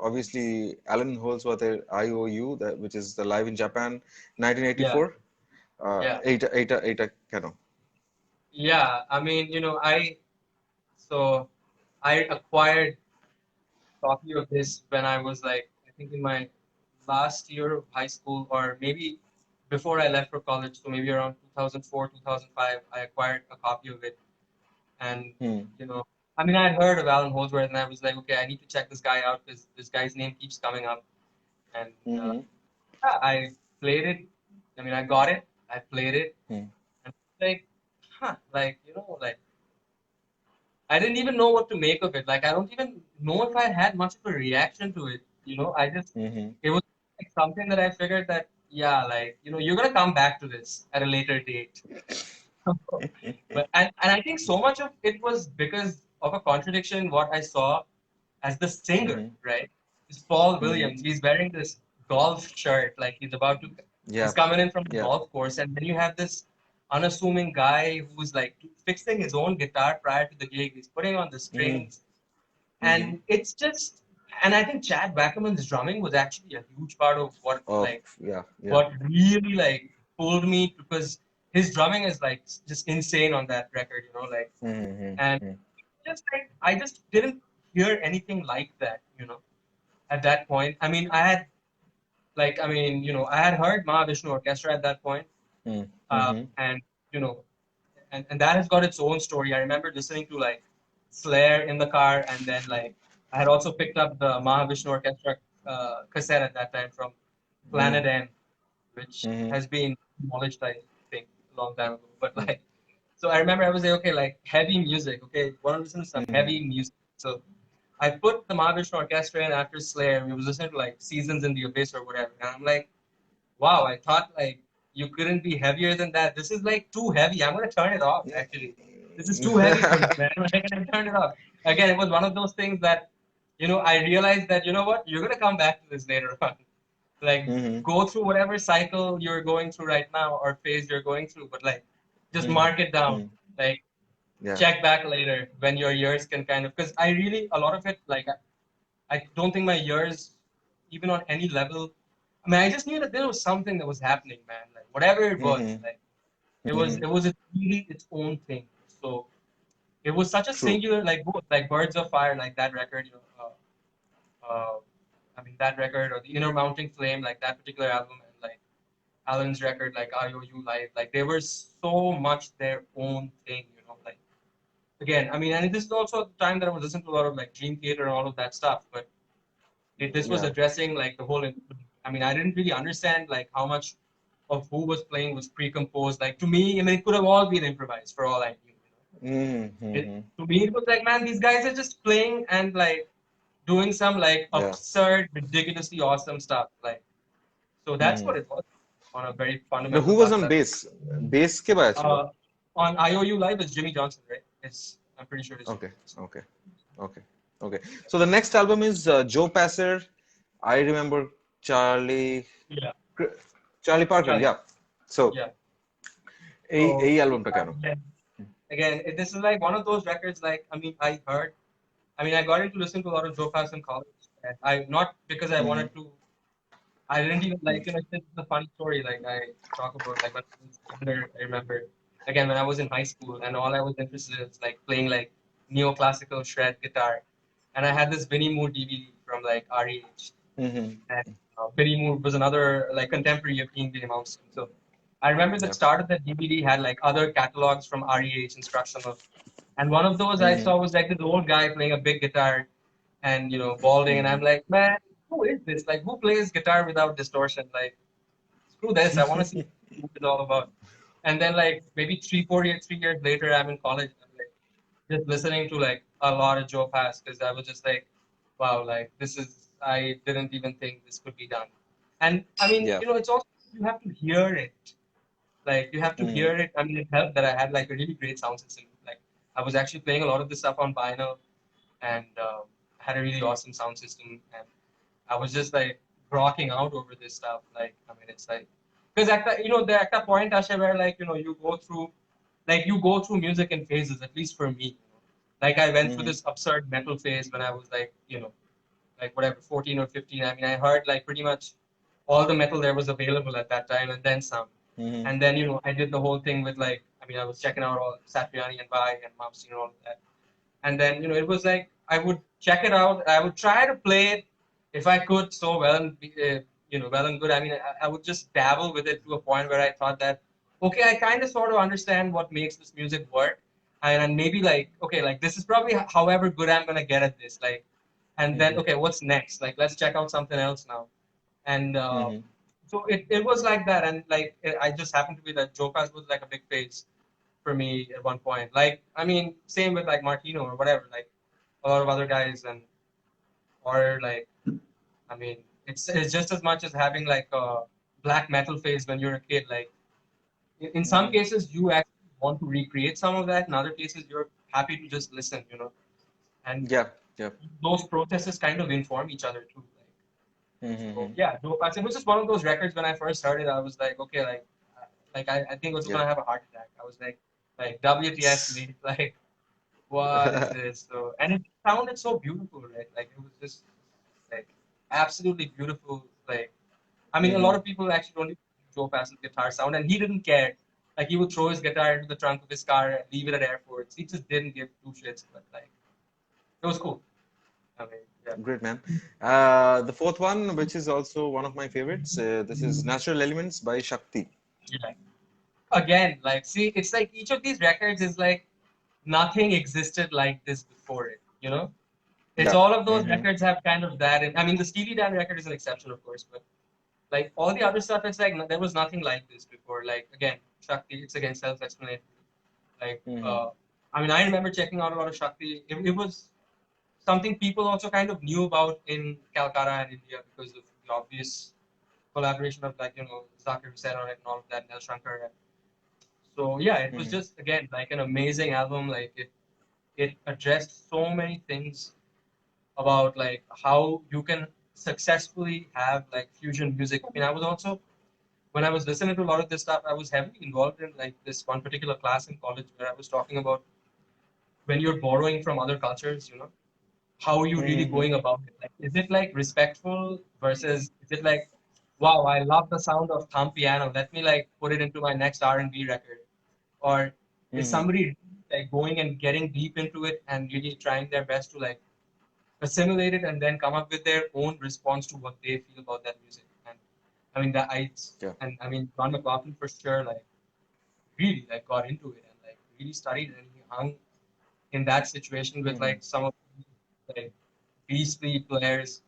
obviously Allan হোলসওয়ার্থের I O U, which is the live in Japan Yeah, 1984. yeah, এইটা কেন? yeah. I mean, so I acquired copy of this when I was like, I think in my last year of high school, or maybe before I left for college. So maybe around 2004, 2005, I acquired a copy of it. And, I mean, I had heard of Alan Holdsworth, and I was like, okay, I need to check this guy out because this guy's name keeps coming up. And yeah, I played it. I mean, I got it. I played it. And like, like, like, I didn't even know what to make of it. Like, I don't even know if I had much of a reaction to it. It was like something that I figured that, yeah, like, you're going to come back to this at a later date. And I think so much of it was because of a contradiction in what I saw as the singer, right? It's Paul Williams. He's wearing this golf shirt, like he's Yeah, coming in from the yeah. golf course, and then you have this unassuming guy who's like fixing his own guitar prior to the gig. He's putting on the strings, and it's just, and I think Chad Backerman's drumming was actually a huge part of what Oh, like yeah, yeah. what really like pulled me, because his drumming is like just insane on that record, and just like I just didn't hear anything like that, at that point. I mean, I had heard Mahavishnu Orchestra at that point, and you know, and that has got its own story. I remember listening to like Slayer in the car, and then like I had also picked up the Mahavishnu Orchestra cassette at that time from Planet M, which has been demolished, I think, a long time ago. But like, so I remember I was like, okay, like heavy music, okay, want to listen to some heavy music. So I put the Mahavishnu Orchestra in after Slayer. We was listening to like Seasons in the Abyss or whatever, and I'm like, wow, I thought like you couldn't be heavier than that. This is like too heavy. I'm gonna turn it off. Actually, this is too heavy for me, man. I'm gonna turn it off. Again, it was one of those things that I realized that what, you're gonna come back to this later on. Like go through whatever cycle you're going through right now or phase you're going through, but like just mark it down. Like Yeah. check back later when your ears can kind of, because I really, a lot of it, like I don't think my ears, even on any level, I mean, I just knew that there was something that was happening, man. Like whatever it was, like it was really its own thing. So it was such a True. singular, like both, like Birds of Fire, like that record, I mean that record, or the Inner Mounting Flame, like that particular album, and like Alan's record, like IOU Live, like they were so much their own thing, like again, I mean, and this is also the time that I was listening to a lot of like Dream Theater and all of that stuff, but this was Yeah. addressing like the whole. I mean, I didn't really understand like how much of who was playing was pre-composed. Like to me, I mean, it could have all been improvised for all I knew. To me, it was like, man, these guys are just playing and like doing some like Yeah. absurd, ridiculously awesome stuff. Like, so that's what it was on a very Now, fundamental who was on level. bass? Bass ke baya chalo? On IOU Live, it's Jimmy Johnson, right? I'm pretty sure it's Okay. So the next album is Joe Passer. I remember Charlie Parker. Charlie. Yeah. So yeah. এই album টা কেন? Again, this is like one of those records. Like, I mean, I got into listening to a lot of Joe Pass in college. And not because I wanted to. I didn't even like, it's just a funny story. Like I talk about, like when I was younger, I remember again when I was in high school, and all I was interested in is like playing like neoclassical shred guitar, and I had this Vinnie Moore DVD from like REH, and Vinnie Moore was another like contemporary of Ian Mountain. So I remember the start of that DVD had like other catalogs from REH instructional, and one of those I saw was like this old guy playing a big guitar and balding, and I'm like, man, who is this? Like, who plays guitar without distortion? Like, screw this. I want to see what it's all about. And then like maybe 3 years later, I'm in college. I'm like just listening to like a lot of Joe Pass, because I was just like, wow, like this is, I didn't even think this could be done. And I mean, it's also, you have to hear it. Like you have to hear it. I mean, it helped that I had like a really great sound system. Like I was actually playing a lot of this stuff on vinyl, and had a really awesome sound system, and I was just like rocking out over this stuff. Like, I mean, it's like, because at that point, Asha, where like you go through music in phases. At least for me, like I went through this absurd metal phase when I was like like whatever 14 or 15. I mean, I heard like pretty much all the metal there was available at that time, and then some. And then I did the whole thing with like, I mean, I was checking out all Satriani and Vai and Malmsteen and all of that. And then it was like I would check it out. I would try to play it if I could so well and well and good. I mean, I would just dabble with it to a point where I thought that okay, I kind of sort of understand what makes this music work, and maybe like okay, like this is probably however good I'm gonna get at this. Like, and then okay, what's next? Like, let's check out something else now. And so it was like that, and like I just happened to be that Joe Pass was like a big phase for me at one point. Like, I mean, same with like Martino or whatever, like a lot of other guys, and or like, I mean, it's just as much as having like a black metal phase when you're a kid. Like, in some cases, you actually want to recreate some of that. In other cases, you're happy to just listen, and those processes kind of inform each other too. So, yeah, Joe Pass. It was just one of those records when I first heard it. I was like, okay, like I think I was gonna have a heart attack. I was like WTF me, like what is this? So, and it sounded so beautiful, right? Like it was just like absolutely beautiful. Like, I mean, a lot of people actually don't Joe Pass's guitar sound, and he didn't care. Like he would throw his guitar into the trunk of his car and leave it at airports. He just didn't give two shits, but like it was cool. I mean, yeah. Great, man. The fourth one, which is also one of my favorites, this is Natural Elements by Shakti. Yeah. Again, like, see, it's like each of these records is like nothing existed like this before it, It's all of those records have kind of that. I mean, the Steely Dan record is an exception, of course, but like all the other stuff, it's like there was nothing like this before. Like, again, Shakti, it's again self-explanatory. Like, I mean, I remember checking out a lot of Shakti. It was something people also kind of knew about in Calcutta and India because of the obvious collaboration of like Zakir Hussain on it and all of that, Nel Shankar. So yeah, it was just again like an amazing album. Like it addressed so many things about like how you can successfully have like fusion music. I mean, I was also when I was listening to a lot of this stuff, I was heavily involved in like this one particular class in college where I was talking about when you're borrowing from other cultures, how are you really going about it? Like, is it like respectful versus is it like, wow, I love the sound of thumb piano. Let me like put it into my next R&B record. Or is somebody like going and getting deep into it and really trying their best to like assimilate it and then come up with their own response to what they feel about that music? And I mean that I Yeah. and I mean John McLaughlin for sure like really like got into it and like really studied it and he hung in that situation with like some of the like beastly players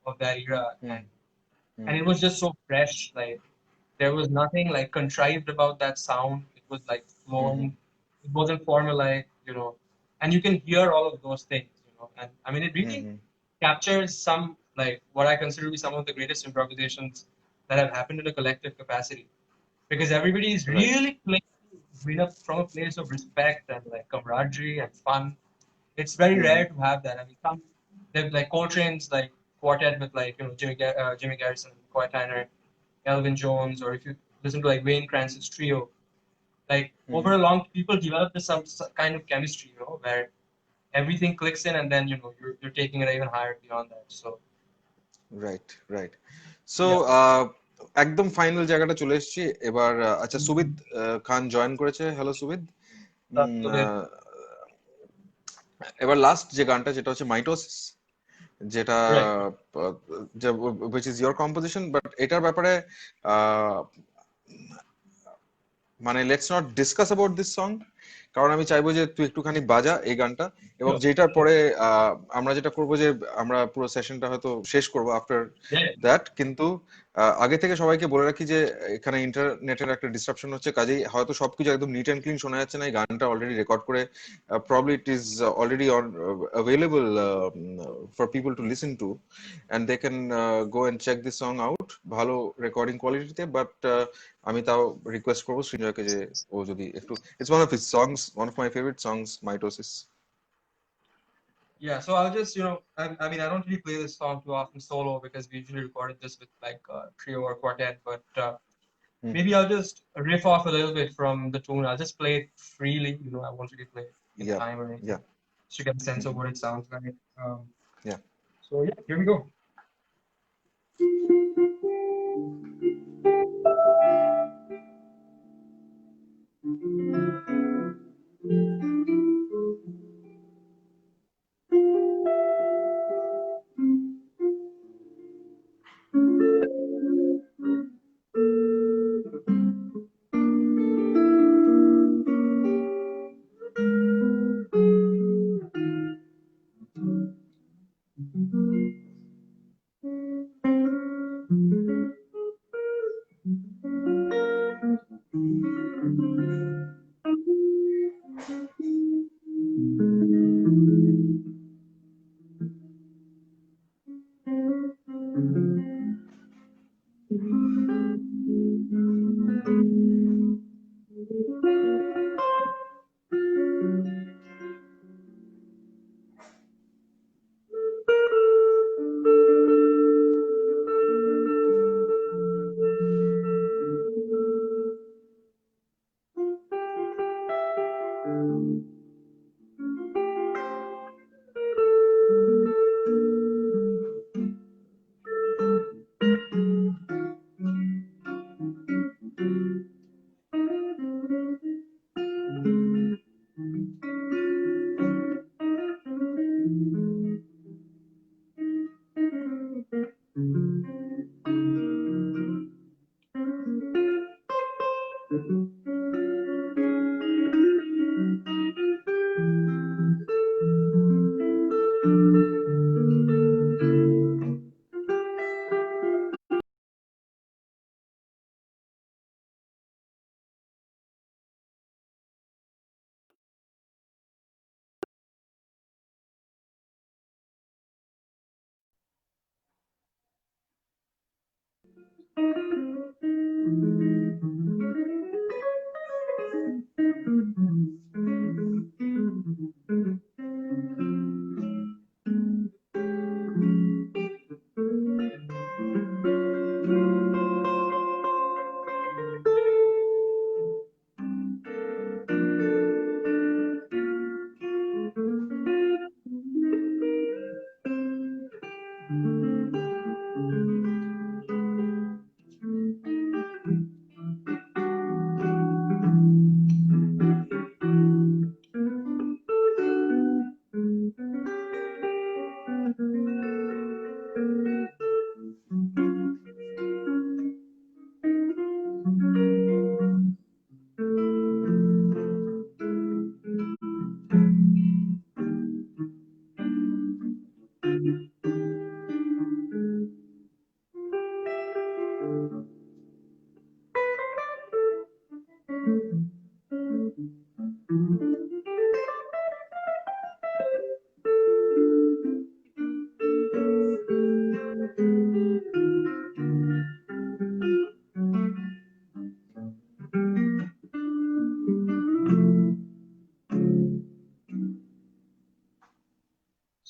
of that era and it was just so fresh. Like there was nothing like contrived about that sound. It was like flowing. It wasn't formulaic, and you can hear all of those things. And I mean, it really captures some like what I consider to be some of the greatest improvisations that have happened in a collective capacity because everybody is Right. really playing from a place of respect and like camaraderie and fun. It's very rare to have that. I mean, they've like Coltrane's like quartet with like Jimmy Garrison, Coy Tyner, Elvin Jones, or if you listen to like Wayne Cranston's trio, like over a long people develop this some kind of chemistry, where everything clicks in, and then you're taking it even higher beyond that. So right right so yeah, একদম final জায়গাটা চলে এসেছি এবার আচ্ছা সুবিদ খান join করেছে hello Subid that's um, so big. আহ, এবার last যে গানটা যেটা হচ্ছে মাইটোসিস যেটা Right. which is your composition but এটার ব্যাপারে আহ, মানে let's not discuss about this song কারণ আমি চাইবো যে তুই একটুখানি বাজা এই গানটা এবং Sure. যেটার Sure. পরে আমরা যেটা করব যে আমরা পুরো সেশনটা হয়তো শেষ করব আফটার Yeah. দ্যাট কিন্তু আগে থেকে সবাইকে বলে রাখি যে এখানে ইন্টারনেটের একটা ডিসরাপশন হচ্ছে কাজেই হয়তো সবকিছু একদম নিট অ্যান্ড ক্লিন শোনা যাচ্ছে না এই গানটা অলরেডি রেকর্ড করে probably it is already on available for people to listen to and they can go and check this song out ভালো রেকর্ডিং কোয়ালিটিতে বাট আমি তাও রিকোয়েস্ট করবো সৃঞ্জয়কে যে ও যদি একটু it's one of his songs one of my favourite songs mitosis Yeah, so I'll just, I mean, I don't really play this song too often solo because we usually recorded this with like trio or quartet, but maybe I'll just riff off a little bit from the tune. I'll just play it freely, I won't really play it in yeah time or anything, yeah just to get a sense of what it sounds like. Yeah So yeah, here we go.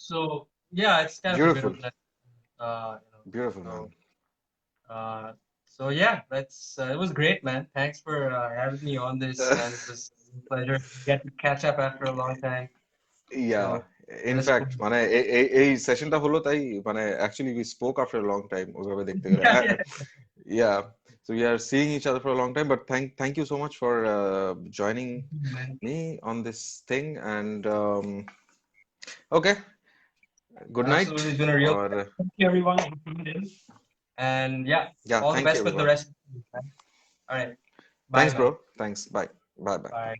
So yeah, it's kind of a bit Beautiful, of that, beautiful, so man. so yeah, that's it was great, man. Thanks for having me on this, man. It was a pleasure to get to catch up after a long time. Yeah, So let us in fact মানে এই সেশনটা হলো তাই মানে actually we spoke after long time ওইভাবে দেখতে গেলে yeah, yeah. yeah, so we are seeing each other for a long time, but thank you so much for joining Man. me on this thing, and okay, good night, Absolutely, it's been a real or pleasure. Thank you, everyone, who tuned in. And yeah, yeah, all the thank you best with the everyone. rest of the week, man. All right. Bye, Thanks man. bro, thanks, bye, bye. Bye.